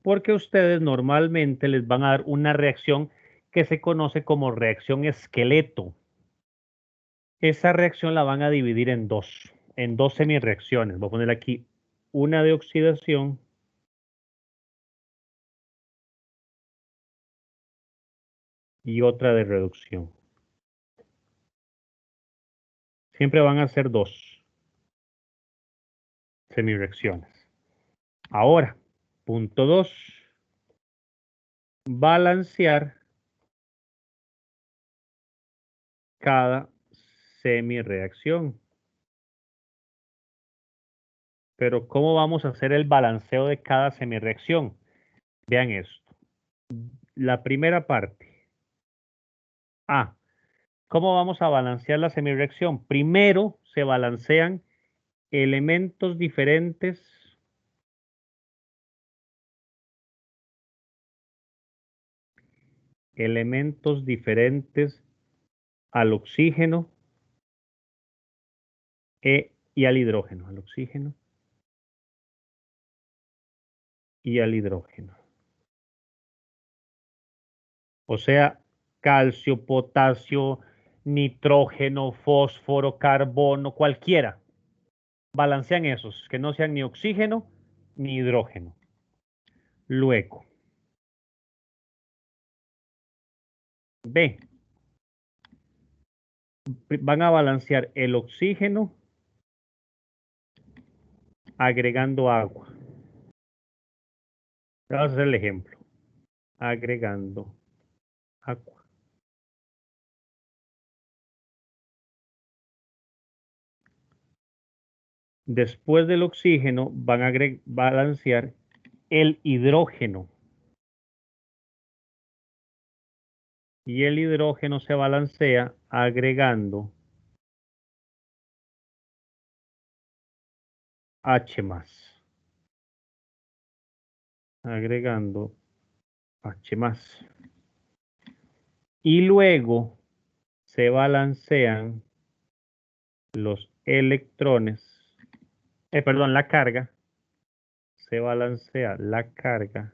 [SPEAKER 1] Porque ustedes normalmente les van a dar una reacción que se conoce como reacción esqueleto. Esa reacción la van a dividir en dos semirreacciones. Voy a poner aquí una de oxidación y otra de reducción. Siempre van a ser dos semirreacciones. Ahora, punto 2. Balancear cada semirreacción. Pero ¿cómo vamos a hacer el balanceo de cada semirreacción? Vean esto. La primera parte. A. ¿Cómo vamos a balancear la semirreacción? Primero se balancean elementos diferentes al oxígeno y al hidrógeno. Al oxígeno y al hidrógeno. O sea, calcio, potasio, nitrógeno, fósforo, carbono, cualquiera. Balancean esos, que no sean ni oxígeno ni hidrógeno. Luego, B. Van a balancear el oxígeno agregando agua. Vamos a hacer el ejemplo. Agregando agua. Después del oxígeno van a balancear el hidrógeno. Y el hidrógeno se balancea agregando H+. Agregando H+. Y luego se balancean los electrones, la carga, se balancea la carga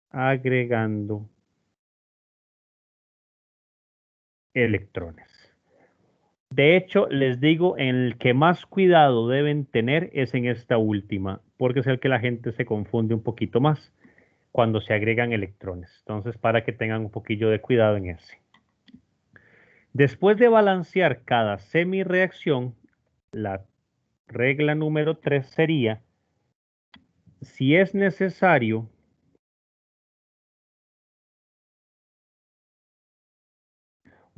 [SPEAKER 1] agregando electrones. De hecho, les digo, en el que más cuidado deben tener es en esta última, porque es el que la gente se confunde un poquito más cuando se agregan electrones. Entonces, para que tengan un poquillo de cuidado en ese. Después de balancear cada semirreacción, la regla número 3 sería, si es necesario,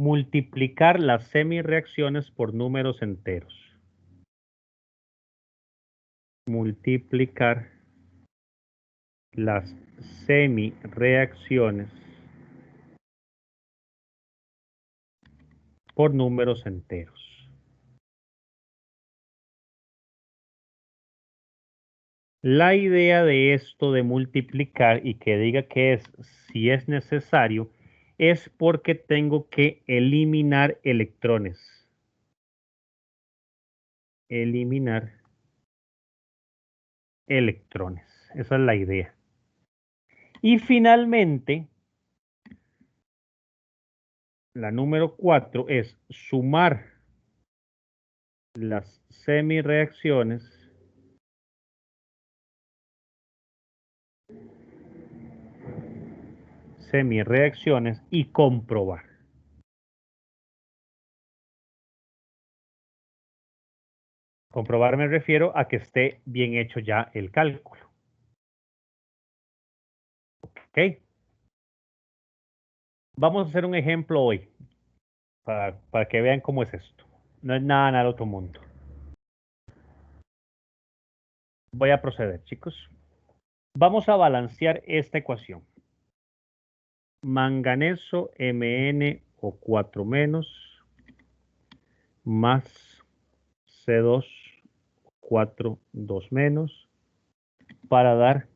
[SPEAKER 1] multiplicar las semireacciones por números enteros. Multiplicar las semireacciones por números enteros. La idea de esto de multiplicar y que diga que es si es necesario es porque tengo que eliminar electrones. Eliminar electrones. Esa es la idea. Y finalmente, la número 4 es sumar las semireacciones y comprobar. Comprobar me refiero a que esté bien hecho ya el cálculo. ¿Ok? Vamos a hacer un ejemplo hoy para que vean cómo es esto. No es nada del otro mundo. Voy a proceder, chicos. Vamos a balancear esta ecuación. Manganeso MnO4- más C2O4- para dar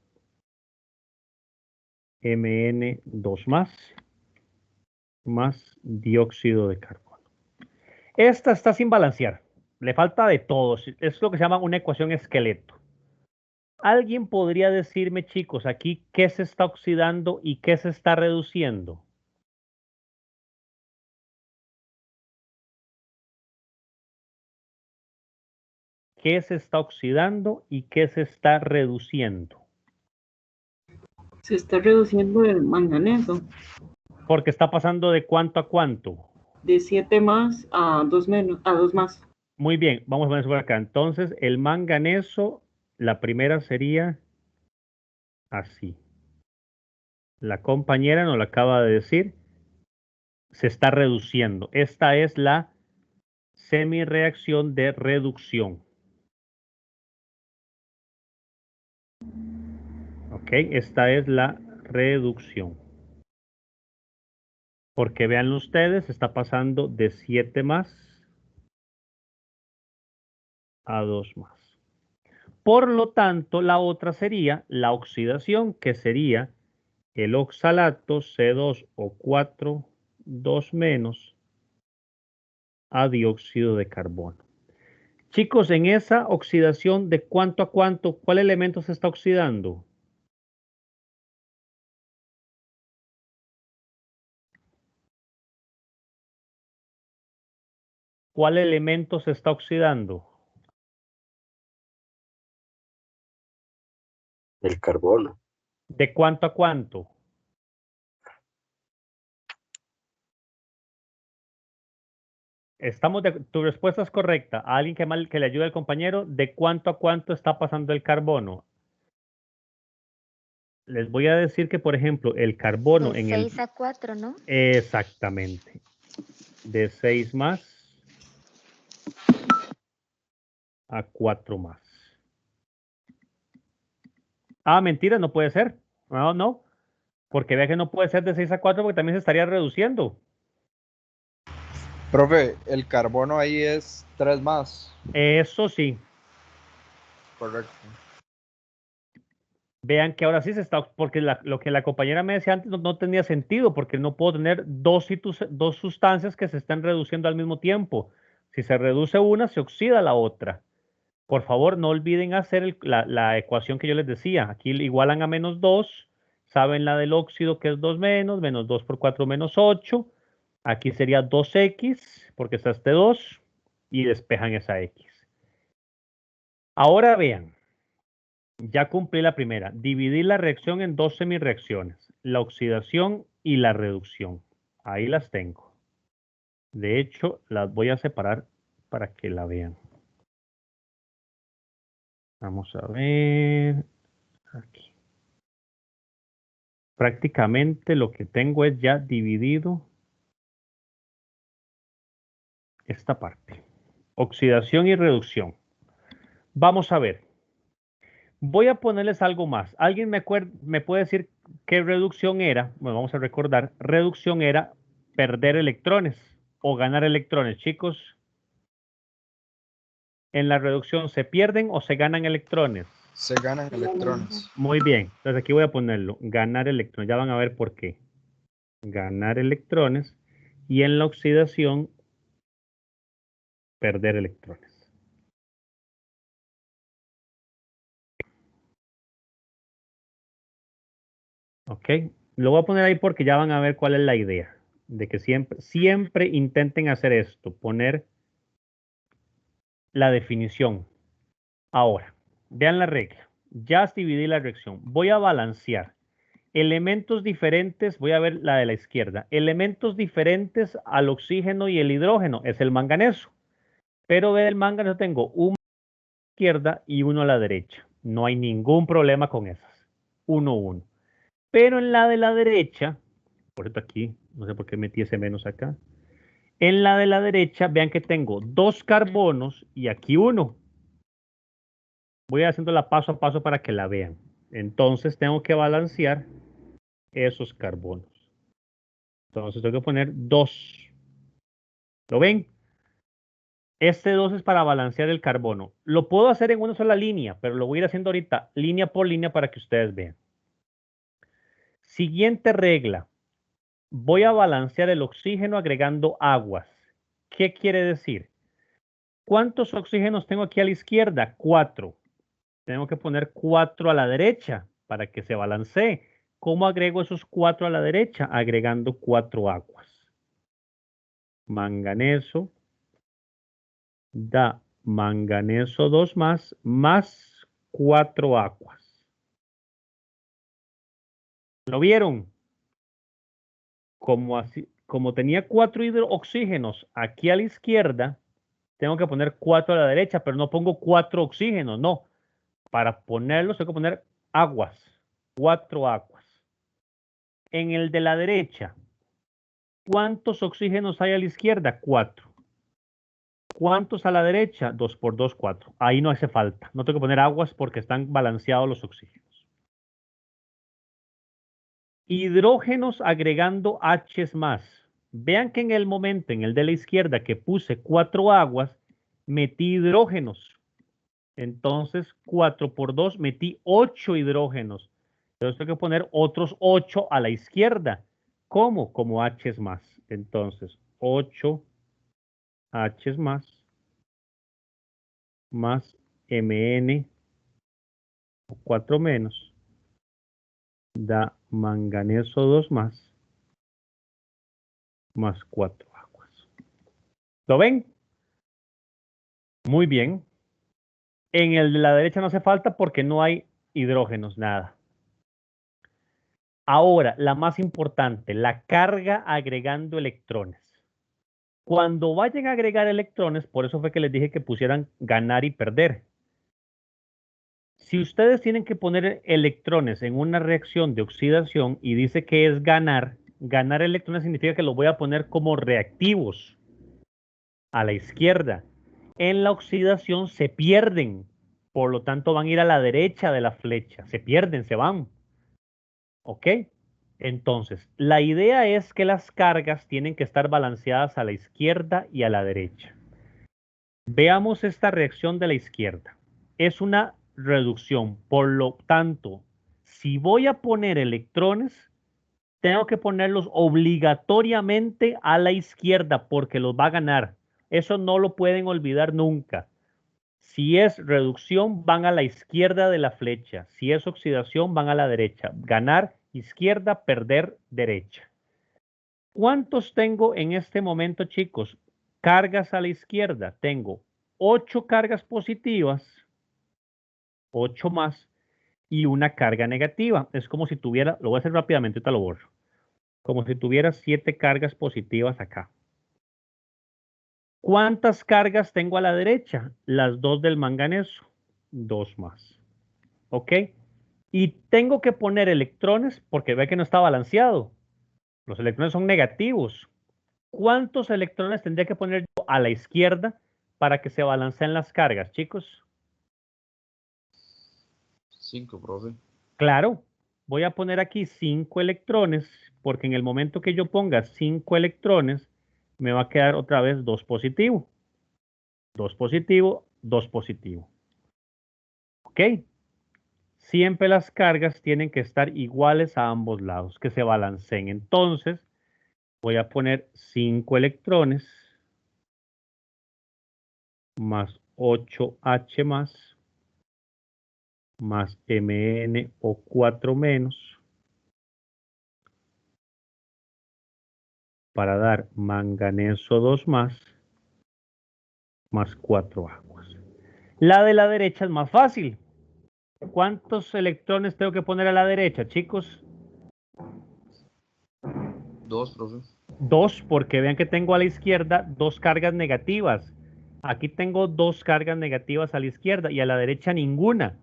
[SPEAKER 1] Mn2- más dióxido de carbono. Esta está sin balancear. Le falta de todo. Es lo que se llama una ecuación esqueleto. ¿Alguien podría decirme, chicos, aquí qué se está oxidando y qué se está reduciendo? ¿Qué se está oxidando y qué se está reduciendo?
[SPEAKER 9] Se está reduciendo el manganeso
[SPEAKER 1] Porque está pasando de cuánto a cuánto.
[SPEAKER 9] de 7 más a 2 menos, a 2 más.
[SPEAKER 1] Muy bien, vamos a poner por acá. Entonces, el manganeso, la primera sería así. La compañera nos lo acaba de decir. Se está reduciendo. Esta es la semireacción de reducción. Ok, esta es la reducción. Porque vean ustedes, está pasando de 7 más a 2 más. Por lo tanto, la otra sería la oxidación, que sería el oxalato C2O4- a dióxido de carbono. Chicos, en esa oxidación, ¿de cuánto a cuánto? ¿Cuál elemento se está oxidando? ¿Cuál elemento se está oxidando?
[SPEAKER 7] El carbono.
[SPEAKER 1] ¿De cuánto a cuánto? Tu respuesta es correcta. A alguien que le ayude al compañero, ¿de cuánto a cuánto está pasando el carbono? Les voy a decir que, por ejemplo, el carbono
[SPEAKER 3] De
[SPEAKER 1] en
[SPEAKER 3] 6 a 4, ¿no?
[SPEAKER 1] Exactamente. De 6 más a 4 más. Ah, mentira, no puede ser. No. Porque vea que no puede ser de 6 a 4 porque también se estaría reduciendo.
[SPEAKER 10] Profe, el carbono ahí es 3 más.
[SPEAKER 1] Eso sí.
[SPEAKER 10] Correcto.
[SPEAKER 1] Vean que ahora sí se está, porque lo que la compañera me decía antes no tenía sentido, porque no puedo tener dos sustancias que se están reduciendo al mismo tiempo. Si se reduce una, se oxida la otra. Por favor, no olviden hacer la ecuación que yo les decía. Aquí igualan a -2. Saben la del óxido que es 2 menos 2 por 4 menos 8. Aquí sería 2x, porque está este 2, y despejan esa x. Ahora vean. Ya cumplí la primera. Dividir la reacción en dos semireacciones, la oxidación y la reducción. Ahí las tengo. De hecho, las voy a separar para que la vean. Vamos a ver. Aquí. Prácticamente lo que tengo es ya dividido esta parte. Oxidación y reducción. Vamos a ver. Voy a ponerles algo más. ¿Alguien me puede decir qué reducción era? Bueno, vamos a recordar. Reducción era perder electrones o ganar electrones, chicos. En la reducción, ¿se pierden o se ganan electrones?
[SPEAKER 10] Se ganan electrones.
[SPEAKER 1] Muy bien. Entonces aquí voy a ponerlo. Ganar electrones. Ya van a ver por qué. Ganar electrones. Y en la oxidación, perder electrones. Ok, lo voy a poner ahí porque ya van a ver cuál es la idea. De que siempre intenten hacer esto, poner la definición. Ahora, vean la regla. Ya dividí la reacción. Voy a balancear. Elementos diferentes, voy a ver la de la izquierda. Elementos diferentes al oxígeno y el hidrógeno es el manganeso. Pero ve el manganeso tengo uno a la izquierda y uno a la derecha. No hay ningún problema con esas. 1, 1. Pero en la de la derecha, por esto aquí, no sé por qué metí ese menos acá. En la de la derecha, vean que tengo 2 carbonos y aquí 1. Voy haciéndola paso a paso para que la vean. Entonces tengo que balancear esos carbonos. Entonces tengo que poner 2. ¿Lo ven? Este 2 es para balancear el carbono. Lo puedo hacer en una sola línea, pero lo voy a ir haciendo ahorita línea por línea para que ustedes vean. Siguiente regla. Voy a balancear el oxígeno agregando aguas. ¿Qué quiere decir? ¿Cuántos oxígenos tengo aquí a la izquierda? 4. Tengo que poner 4 a la derecha para que se balancee. ¿Cómo agrego esos 4 a la derecha? Agregando 4 aguas. Manganeso da manganeso 2 más 4 aguas. ¿Lo vieron? Como tenía 4 oxígenos aquí a la izquierda, tengo que poner 4 a la derecha, pero no pongo 4 oxígenos, no. Para ponerlos tengo que poner aguas, 4 aguas. En el de la derecha, ¿cuántos oxígenos hay a la izquierda? 4. ¿Cuántos a la derecha? 2 por 2, 4. Ahí no hace falta. No tengo que poner aguas porque están balanceados los oxígenos. Hidrógenos agregando H's más. Vean que en el momento, en el de la izquierda, que puse 4 aguas, metí hidrógenos. Entonces, 4 por 2, metí 8 hidrógenos. Entonces, tengo que poner otros 8 a la izquierda. ¿Cómo? Como H's más. Entonces, 8 H's más Mn o 4 menos da manganeso 2 más 4 aguas. ¿Lo ven? Muy bien. En el de la derecha no hace falta porque no hay hidrógenos, nada. Ahora, la más importante, la carga agregando electrones. Cuando vayan a agregar electrones, por eso fue que les dije que pusieran ganar y perder. Si ustedes tienen que poner electrones en una reacción de oxidación y dice que es ganar, ganar electrones significa que los voy a poner como reactivos a la izquierda. En la oxidación se pierden, por lo tanto van a ir a la derecha de la flecha, se pierden, se van. ¿Ok? Entonces, la idea es que las cargas tienen que estar balanceadas a la izquierda y a la derecha. Veamos esta reacción de la izquierda. Es una reducción, por lo tanto, si voy a poner electrones, tengo que ponerlos obligatoriamente a la izquierda porque los va a ganar. Eso no lo pueden olvidar nunca. Si es reducción, van a la izquierda de la flecha. Si es oxidación, van a la derecha. Ganar izquierda, perder derecha. ¿Cuántos tengo en este momento, chicos? Cargas a la izquierda. Tengo 8 cargas positivas, 8 más, y una carga negativa. Es como si tuviera, lo voy a hacer rápidamente, ahorita lo borro. Como si tuviera 7 cargas positivas acá. ¿Cuántas cargas tengo a la derecha? Las 2 del manganeso. 2 más. ¿Ok? Y tengo que poner electrones porque ve que no está balanceado. Los electrones son negativos. ¿Cuántos electrones tendría que poner yo a la izquierda para que se balanceen las cargas, chicos?
[SPEAKER 6] 5, profe.
[SPEAKER 1] Claro, voy a poner aquí 5 electrones, porque en el momento que yo ponga 5 electrones, me va a quedar otra vez 2 positivo. 2 positivo, 2 positivo. ¿Ok? Siempre las cargas tienen que estar iguales a ambos lados, que se balanceen. Entonces, voy a poner 5 electrones más 8H más MnO4 menos para dar manganeso 2 más 4 aguas. La de la derecha es más fácil. ¿Cuántos electrones tengo que poner a la derecha, chicos?
[SPEAKER 6] 2, profe.
[SPEAKER 1] 2, porque vean que tengo a la izquierda 2 cargas negativas. Aquí tengo 2 cargas negativas a la izquierda y a la derecha ninguna.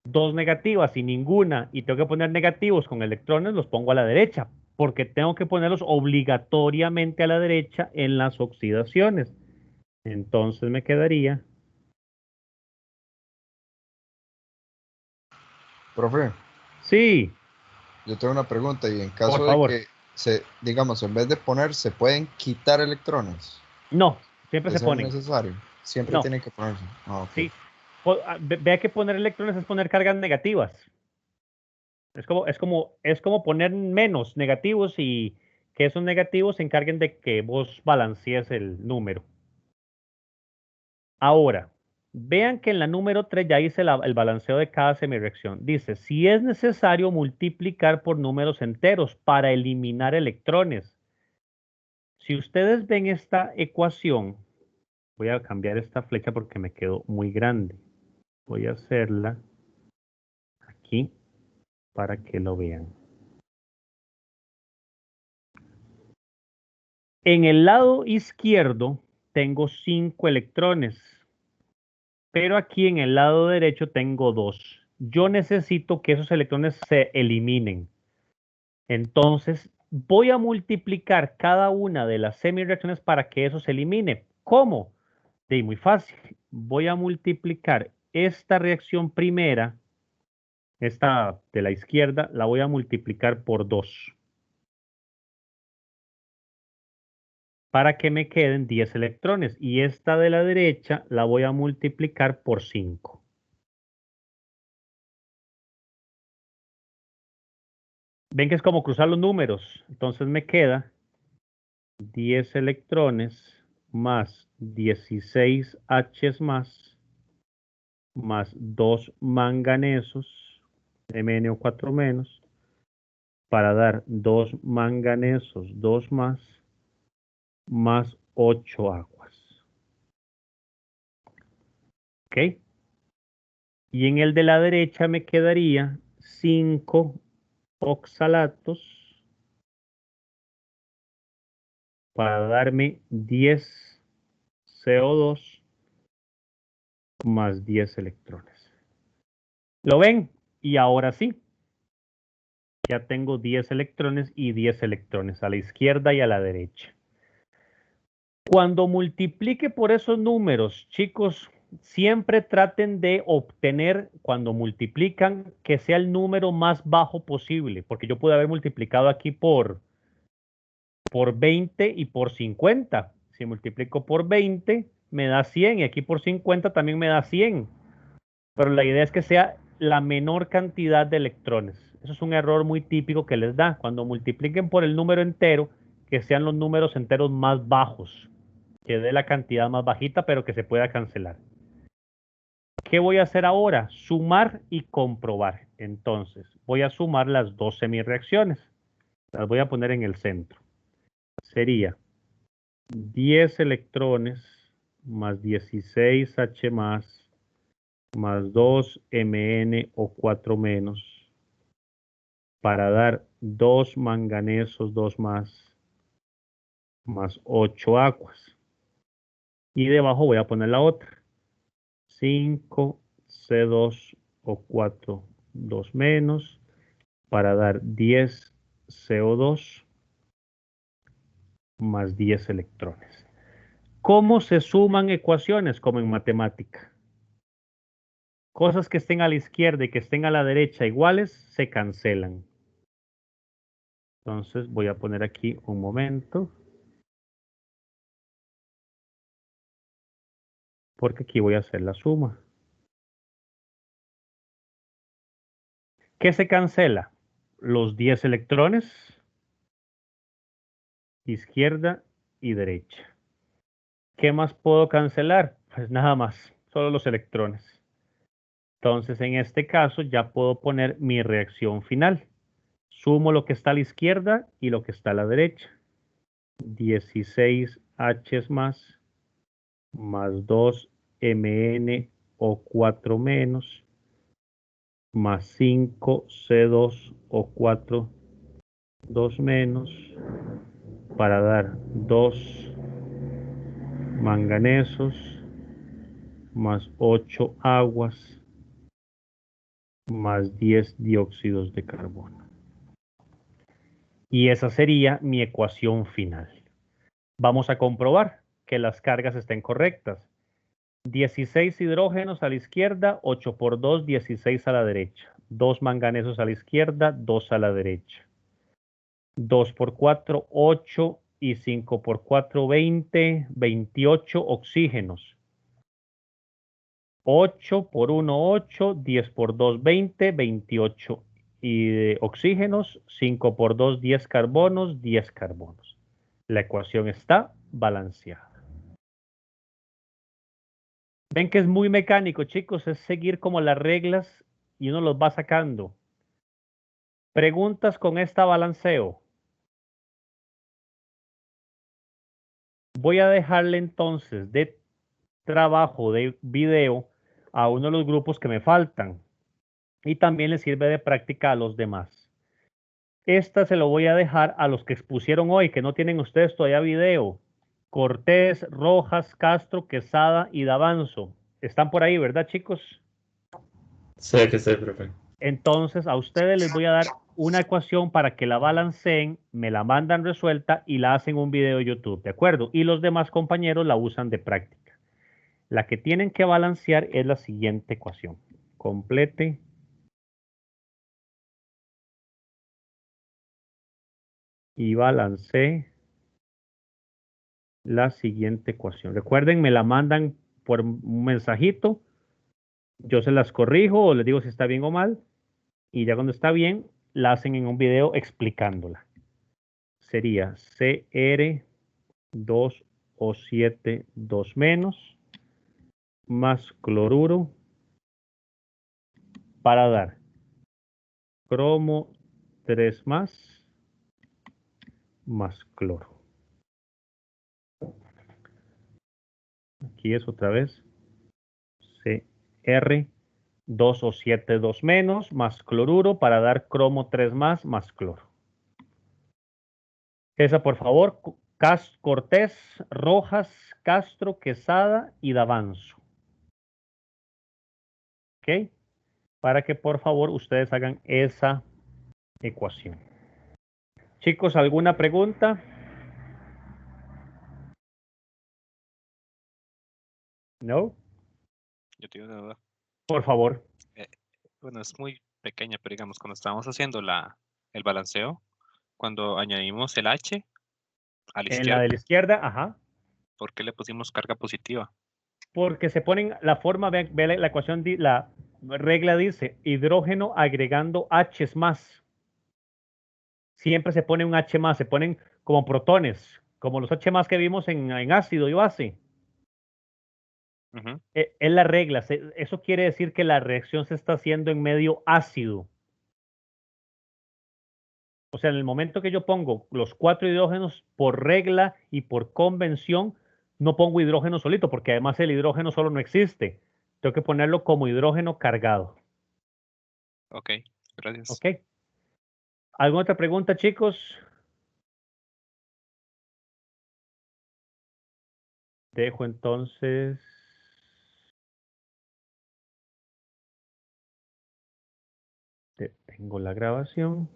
[SPEAKER 1] 2 negativas y ninguna, y tengo que poner negativos con electrones, los pongo a la derecha, porque tengo que ponerlos obligatoriamente a la derecha en las oxidaciones. Entonces me quedaría...
[SPEAKER 10] Profe,
[SPEAKER 1] Sí,
[SPEAKER 10] yo tengo una pregunta y en
[SPEAKER 1] por
[SPEAKER 10] caso de
[SPEAKER 1] favor.
[SPEAKER 10] que digamos, en vez de poner, se pueden quitar electrones.
[SPEAKER 1] No, siempre
[SPEAKER 10] De
[SPEAKER 1] se
[SPEAKER 10] ser
[SPEAKER 1] ponen.
[SPEAKER 10] necesario. Siempre
[SPEAKER 1] No,
[SPEAKER 10] tienen que ponerse. Ah, ok.
[SPEAKER 1] sí. Vea que poner electrones es poner cargas negativas. Es como poner menos negativos y que esos negativos se encarguen de que vos balancees el número. Ahora, vean que en la número 3 ya hice el balanceo de cada semireacción. Dice, si es necesario multiplicar por números enteros para eliminar electrones. Si ustedes ven esta ecuación, voy a cambiar esta flecha porque me quedó muy grande. Voy a hacerla aquí para que lo vean. En el lado izquierdo tengo 5 electrones, pero aquí en el lado derecho tengo 2. Yo necesito que esos electrones se eliminen. Entonces, voy a multiplicar cada una de las semireacciones para que eso se elimine. ¿Cómo? Muy fácil. Voy a multiplicar esta reacción primera, esta de la izquierda, la voy a multiplicar por 2. Para que me queden 10 electrones. Y esta de la derecha la voy a multiplicar por 5. Ven que es como cruzar los números. Entonces me queda 10 electrones más 16 H's más 2 manganesos, MnO4 menos, para dar 2 manganesos, 2 más 8 aguas. ¿Ok? Y en el de la derecha me quedaría 5 oxalatos para darme 10 CO2 más 10 electrones. ¿Lo ven? Y ahora sí, ya tengo 10 electrones y 10 electrones a la izquierda y a la derecha. Cuando multiplique por esos números, chicos, siempre traten de obtener, cuando multiplican, que sea el número más bajo posible, porque yo pude haber multiplicado aquí por 20 y por 50. Si multiplico por 20, me da 100 y aquí por 50 también me da 100. Pero la idea es que sea la menor cantidad de electrones. Eso es un error muy típico que les da. Cuando multipliquen por el número entero, que sean los números enteros más bajos, que dé la cantidad más bajita, pero que se pueda cancelar. ¿Qué voy a hacer ahora? Sumar y comprobar. Entonces, voy a sumar las dos semireacciones. Las voy a poner en el centro. Sería 10 electrones más 16H más 2 MnO4 menos para dar 2 manganesos, 2 más 8 aguas. Y debajo voy a poner la otra. 5 C2 O4 2 menos para dar 10 CO2 más 10 electrones. ¿Cómo se suman ecuaciones? Como en matemática. Cosas que estén a la izquierda y que estén a la derecha iguales se cancelan. Entonces voy a poner aquí un momento. Porque aquí voy a hacer la suma. ¿Qué se cancela? Los 10 electrones, izquierda y derecha. ¿Qué más puedo cancelar? Pues nada más, solo los electrones. Entonces, en este caso, ya puedo poner mi reacción final. Sumo lo que está a la izquierda y lo que está a la derecha. 16 H más 2 MnO4 menos, más 5 C2O4 2 menos, para dar 2 manganesos, más 8 aguas, más 10 dióxidos de carbono. Y esa sería mi ecuación final. Vamos a comprobar que las cargas estén correctas. 16 hidrógenos a la izquierda, 8 por 2, 16 a la derecha. 2 manganesos a la izquierda, 2 a la derecha. 2 por 4, 8 y 5 por 4, 20, 28 oxígenos. 8 por 1, 8, 10 por 2, 20, 28 y oxígenos, 5 por 2, 10 carbonos, 10 carbonos. La ecuación está balanceada. Ven que es muy mecánico, chicos, es seguir como las reglas y uno los va sacando. Preguntas con esta balanceo. Voy a dejarle entonces de trabajo de video a uno de los grupos que me faltan y también le sirve de práctica a los demás. Esta se lo voy a dejar a los que expusieron hoy, que no tienen ustedes todavía video. Cortés, Rojas, Castro, Quesada y Davanzo. Están por ahí, ¿verdad, chicos?
[SPEAKER 11] Sí, que sí, profe.
[SPEAKER 1] Entonces a ustedes les voy a dar una ecuación para que la balanceen, me la mandan resuelta y la hacen un video de YouTube, ¿de acuerdo? Y los demás compañeros la usan de práctica. La que tienen que balancear es la siguiente ecuación. Complete y balancee la siguiente ecuación. Recuerden, me la mandan por un mensajito. Yo se las corrijo o les digo si está bien o mal. Y ya cuando está bien, la hacen en un video explicándola. Sería Cr2O7 2 menos más cloruro para dar cromo 3 más cloro. Aquí es otra vez Cr2O7 2 menos más cloruro para dar cromo 3 más cloro. Esa, por favor, Cortés, Rojas, Castro, Quesada y Davanzo. ¿Ok? Para que por favor ustedes hagan esa ecuación. Chicos, ¿alguna pregunta? ¿No?
[SPEAKER 2] Yo tengo una duda.
[SPEAKER 1] Por favor.
[SPEAKER 2] Bueno, es muy pequeña, pero digamos, cuando estábamos haciendo el balanceo, cuando añadimos el H a la
[SPEAKER 1] En la de
[SPEAKER 2] izquierda,
[SPEAKER 1] la izquierda, ajá.
[SPEAKER 2] ¿por qué le pusimos carga positiva?
[SPEAKER 1] Porque se ponen la forma, ve la ecuación, la regla dice hidrógeno agregando H's más. Siempre se pone un H más, se ponen como protones, como los H más que vimos en ácido y base. Es la regla. Eso quiere decir que la reacción se está haciendo en medio ácido. O sea, en el momento que yo pongo los 4 hidrógenos por regla y por convención, no pongo hidrógeno solito, porque además el hidrógeno solo no existe. Tengo que ponerlo como hidrógeno cargado.
[SPEAKER 2] Ok, gracias.
[SPEAKER 1] Ok. ¿Alguna otra pregunta, chicos? Dejo entonces. Detengo la grabación.